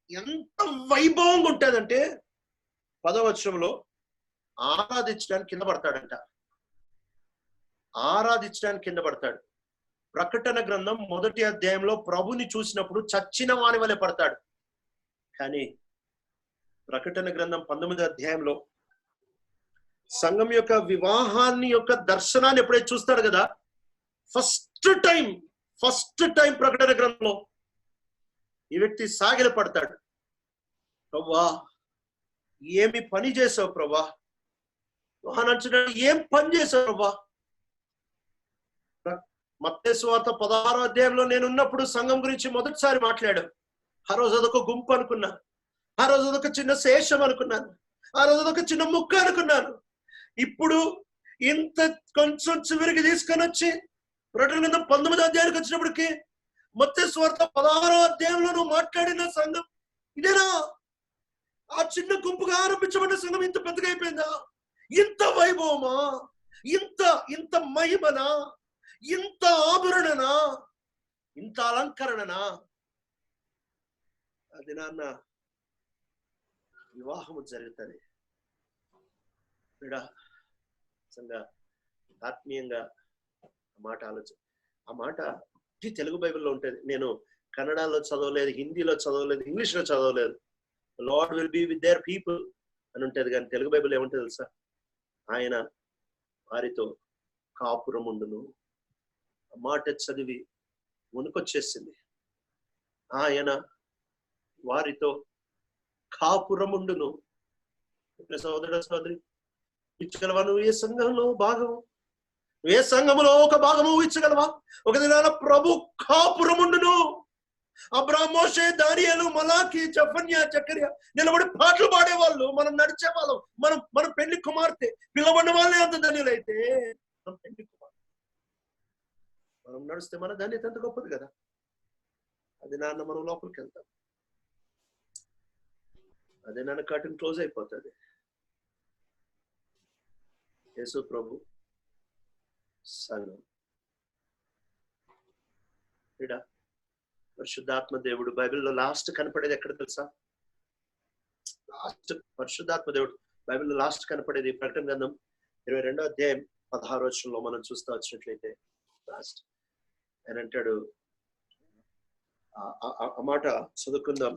ఎంత వైభవంగా ఉంటుందంటే 10వ వచనంలో ఆరాధించడానికి కింద పడతాడు. ప్రకటన గ్రంథం 1వ అధ్యాయంలో ప్రభుని చూసినప్పుడు చచ్చిన వాని వలె పడతాడు. కానీ ప్రకటన గ్రంథం 19వ అధ్యాయంలో సంఘం యొక్క వివాహాన్ని యొక్క దర్శనాన్ని ఎప్పుడైతే చూస్తాడు కదా, ఫస్ట్ టైం ప్రకటన గ్రంథంలో ఈ వ్యక్తి సాగిల పడతాడు. ప్రభువా ఏమి పని చేసావు ప్రభా? యోహాను అంటున్నాడు, ఏం పని చేసావు ప్రభా? మత్తయి సువార్త 16వ అధ్యాయంలో నేనున్నప్పుడు సంఘం గురించి మొదటిసారి మాట్లాడాడు. ఆ రోజు అదొక గుంపు అనుకున్నా. ఆ రోజు అదొక చిన్న శేషం అనుకున్నాను, ఆ రోజు అదొక చిన్న ముక్క అనుకున్నాను. ఇప్పుడు ఇంత కొంచెం చివరికి తీసుకొని వచ్చి ప్రకటన గ్రంథం 19వ అధ్యాయానికి వచ్చినప్పటికి మత్తయి సువార్త 16వ అధ్యాయంలో నువ్వు మాట్లాడిన సంఘం ఇదేనా? ఆ చిన్న గుంపుగా ఆరంభించబడిన సంఘం ఇంత పెద్దగా అయిపోయిందా? ఇంత వైభవమా? ఇంత ఇంత మహిమనా? ఇంత ఆభరణనా? ఇంత అలంకరణనా? అది నాన్న వివాహము జరుగుతుంది ఆత్మీయంగా మాట ఆలోచన. ఆ మాట తెలుగు బైబిల్లో ఉంటుంది. నేను కన్నడలో చదవలేదు, హిందీలో చదవలేదు, ఇంగ్లీష్లో చదవలేదు. Lord will be with their people అని ఉంటుంది. కానీ తెలుగు బైబిల్ ఏముంటుంది తెలుసా? ఆయన వారితో కాపురం ఉండును. ఆ మాట చదివి వణుకొచ్చేసింది. ఆయన వారితో కాపురం ఉండును. సోదరుడు సోదరి, ఇచ్చగలవా? నువ్వు ఏ సంఘంలో భాగం, నువ్వు ఏ సంఘములో ఒక భాగము ఇచ్చగలవా? ఒక దినాన ప్రభు కాపురం ఉండును. అబ్రాహాము, మోషే, దానియేలు, మలాకి, జఫన్యా, జకర్యా నిలబడి పాటలు పాడేవాళ్ళు. మనం నడిచే వాళ్ళం. మనం పెళ్లి కుమార్తె. పిలవని వాళ్ళే అంత ధన్యులైతే మనం పెళ్లి కుమార్తె. మనం నడిస్తే మన ధన్యత ఎంత గొప్పది కదా. అది నాన్న మనం లోపలికి వెళ్తాం. అదే నాన్న కర్టన్ క్లోజ్ అయిపోతుంది. యేసు ప్రభు సంఘం ఇడా పరిశుద్ధాత్మ దేవుడు బైబిల్లో లాస్ట్ కనపడేది ఎక్కడ తెలుసా? లాస్ట్ పరిశుద్ధాత్మ దేవుడు బైబిల్లో లాస్ట్ కనపడేది ప్రకటన గ్రంథం 22వ అధ్యాయం 16వ వచనంలో మనం చూస్తూ వచ్చినట్లయితే లాస్ట్ ఆయన అంటాడు. ఆ మాట చదువుకుందాం.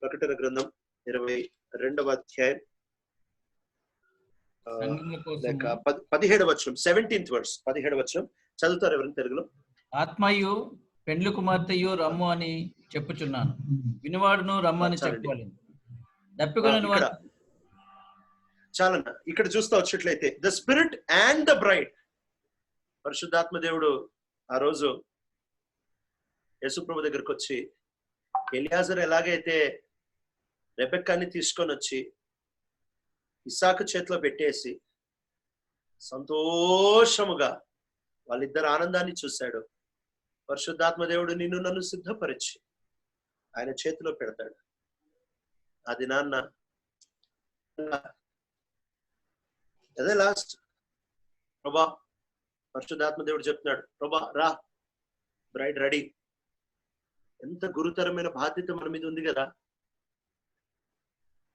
ప్రకటన గ్రంథం 22వ అధ్యాయం లేక 17వ వచనం, 17th verse, 17వ వచనం చదువుతారు ఎవరైనా తెలుగులో? ఆత్మయు పెండ్లి కుమార్తెయు రమ్ము అని చెప్పుచున్నాను, వినివాడును రమ్ము అని చెప్పాలి. చాలన్నా ఇక్కడ చూస్తా వచ్చినట్లయితే the spirit and the bride. పరిశుద్ధాత్మ దేవుడు ఆ రోజు యేసుప్రభు దగ్గరికి వచ్చి ఎలియాజరు ఎలాగైతే రెబెక్కాని తీసుకొని వచ్చి ఇస్సాకు చేతిలో పెట్టేసి సంతోషముగా వాళ్ళిద్దరు ఆనందాన్ని చూశాడు. పరిశుద్ధాత్మ దేవుడు నిన్ను నన్ను సిద్ధపరిచి ఆయన చేతిలో పెడతాడు. అది నాన్న అదే లాస్ట్. ప్రభా పరిశుద్ధాత్మ దేవుడు చెప్తున్నాడు, ప్రభా రా, బ్రైడ్ రెడీ. ఎంత గురుతరమైన బాధ్యత మన మీద ఉంది కదా.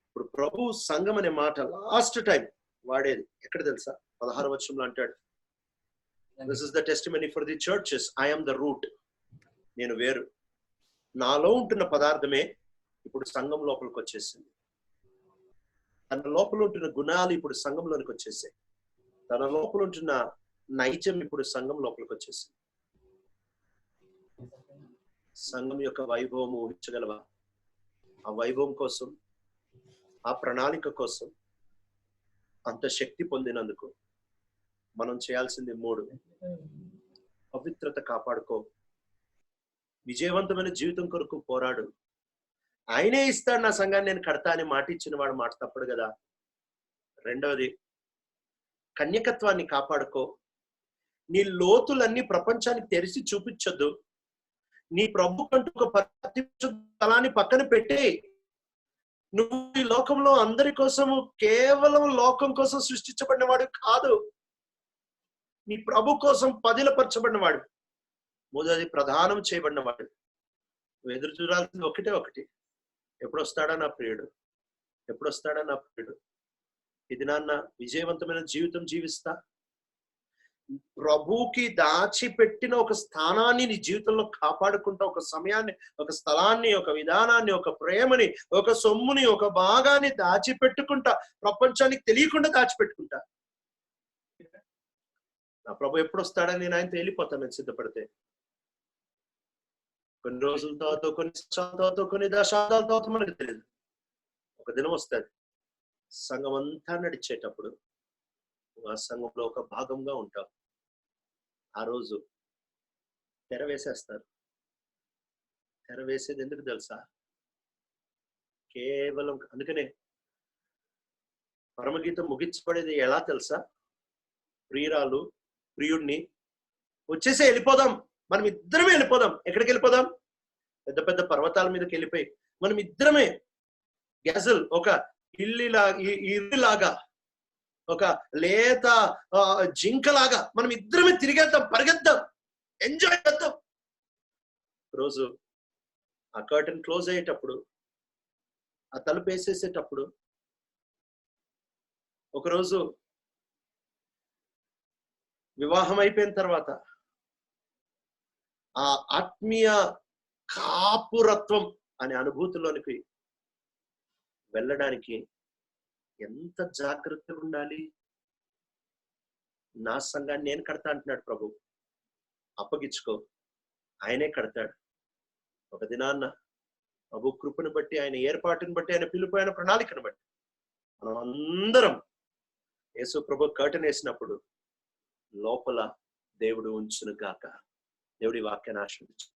ఇప్పుడు ప్రభు సంఘం అనే మాట లాస్ట్ టైం వాడేది ఎక్కడ తెలుసా? 16వ వచనంలో అంటాడు, this is the testimony for the churches, I am the route. నేను వేరు, నాలో ఉంటున్న పదార్థమే ఇప్పుడు సంఘం లోపలికి వచ్చేసింది. తన లోపల ఉంటున్న గుణాలు ఇప్పుడు సంఘంలోనికి వచ్చేసాయి. తన లోపల ఉంటున్న నైజం ఇప్పుడు సంఘం లోపలికి వచ్చేసింది. సంఘం యొక్క వైభవం ఊహించగలవా? ఆ వైభవం కోసం, ఆ ప్రణాళిక కోసం అంత శక్తి పొందినందుకు మనం చేయాల్సింది 3. పవిత్రత కాపాడుకో, విజయవంతమైన జీవితం కొరకు పోరాడు. ఆయనే ఇస్తాడు నా సంఘాన్ని నేను కడతా అని మాట ఇచ్చిన వాడు మాట తప్పడు కదా. 2వది కన్యకత్వాన్ని కాపాడుకో. నీ లోతులన్నీ ప్రపంచానికి తెరిచి చూపించొద్దు. నీ ప్రభు కంటూ ఒక స్థలాన్ని పక్కన పెట్టే. నువ్వు ఈ లోకంలో అందరి కోసము, కేవలం లోకం కోసం సృష్టించబడిన వాడు కాదు. నీ ప్రభు కోసం పదిలపరచబడిన వాడు. మొదటి ప్రధానం చేయబడిన వాడు. నువ్వు ఎదురు చూడాల్సింది ఒకటి, ఎప్పుడు వస్తాడా నా ప్రియుడు, ఎప్పుడు వస్తాడా నా ప్రియుడు. ఇది నాన్న విజయవంతమైన జీవితం జీవిస్తా. ప్రభుకి దాచిపెట్టిన ఒక స్థానాన్ని నీ జీవితంలో కాపాడుకుంటా, ఒక సమయాన్ని, ఒక స్థలాన్ని, ఒక విధానాన్ని, ఒక ప్రేమని, ఒక సొమ్ముని, ఒక భాగాన్ని దాచిపెట్టుకుంటా. ప్రపంచానికి తెలియకుండా దాచిపెట్టుకుంటా. నా ప్రభు ఎప్పుడు వస్తాడని నేను ఆయనతో వెళ్ళిపోతాను. నేను సిద్ధపడితే కొన్ని రోజుల తర్వాత, కొన్ని సంవత్సరాల తర్వాత, కొన్ని దశాబ్దాల తర్వాత మనకు తెలియదు. ఒక దినం వస్తుంది, సంఘం అంతా నడిచేటప్పుడు ఆ సంఘంలో ఒక భాగంగా ఉంటాం. ఆ రోజు తెర వేసేస్తారు. తెర వేసేది ఎందుకు తెలుసా? కేవలం అందుకనే పరమగీతం ముగించబడేది ఎలా తెలుసా? ప్రియురాలు ప్రియుడిని వచ్చేసే వెళ్ళిపోదాం, మనం ఇద్దరమే వెళ్ళిపోదాం. ఎక్కడికి వెళ్ళిపోదాం? పెద్ద పెద్ద పర్వతాల మీదకి వెళ్ళిపోయి మనం ఇద్దరమే గజల్ ఒక ఇల్లులాగా ఒక లేత జింకలాగా మనం ఇద్దరమే తిరిగేద్దాం, పరిగెద్దాం, ఎంజాయ్ చేద్దాం. రోజు ఆ కర్టన్ క్లోజ్ అయ్యేటప్పుడు, ఆ తలుపు వేసేసేటప్పుడు, ఒకరోజు వివాహం అయిపోయిన తర్వాత ఆ ఆత్మీయ కాపురత్వం అనే అనుభూతిలోనికి వెళ్ళడానికి ఎంత జాగ్రత్తగా ఉండాలి. నా సంఘాన్ని నేను కడతా అంటున్నాడు ప్రభు. అప్పగించుకో, ఆయనే కడతాడు. ఒక దినాన్న ప్రభు కృపను బట్టి, ఆయన ఏర్పాటును బట్టి, ఆయన పిలుపు, ఆయన ప్రణాళికను బట్టి మనం అందరం యేసు ప్రభు కర్టన్ వేసినప్పుడు లోపల దేవుడు ఉంచును గాక. దేవుడి వాక్యాన్ని ఆశీర్వదించు.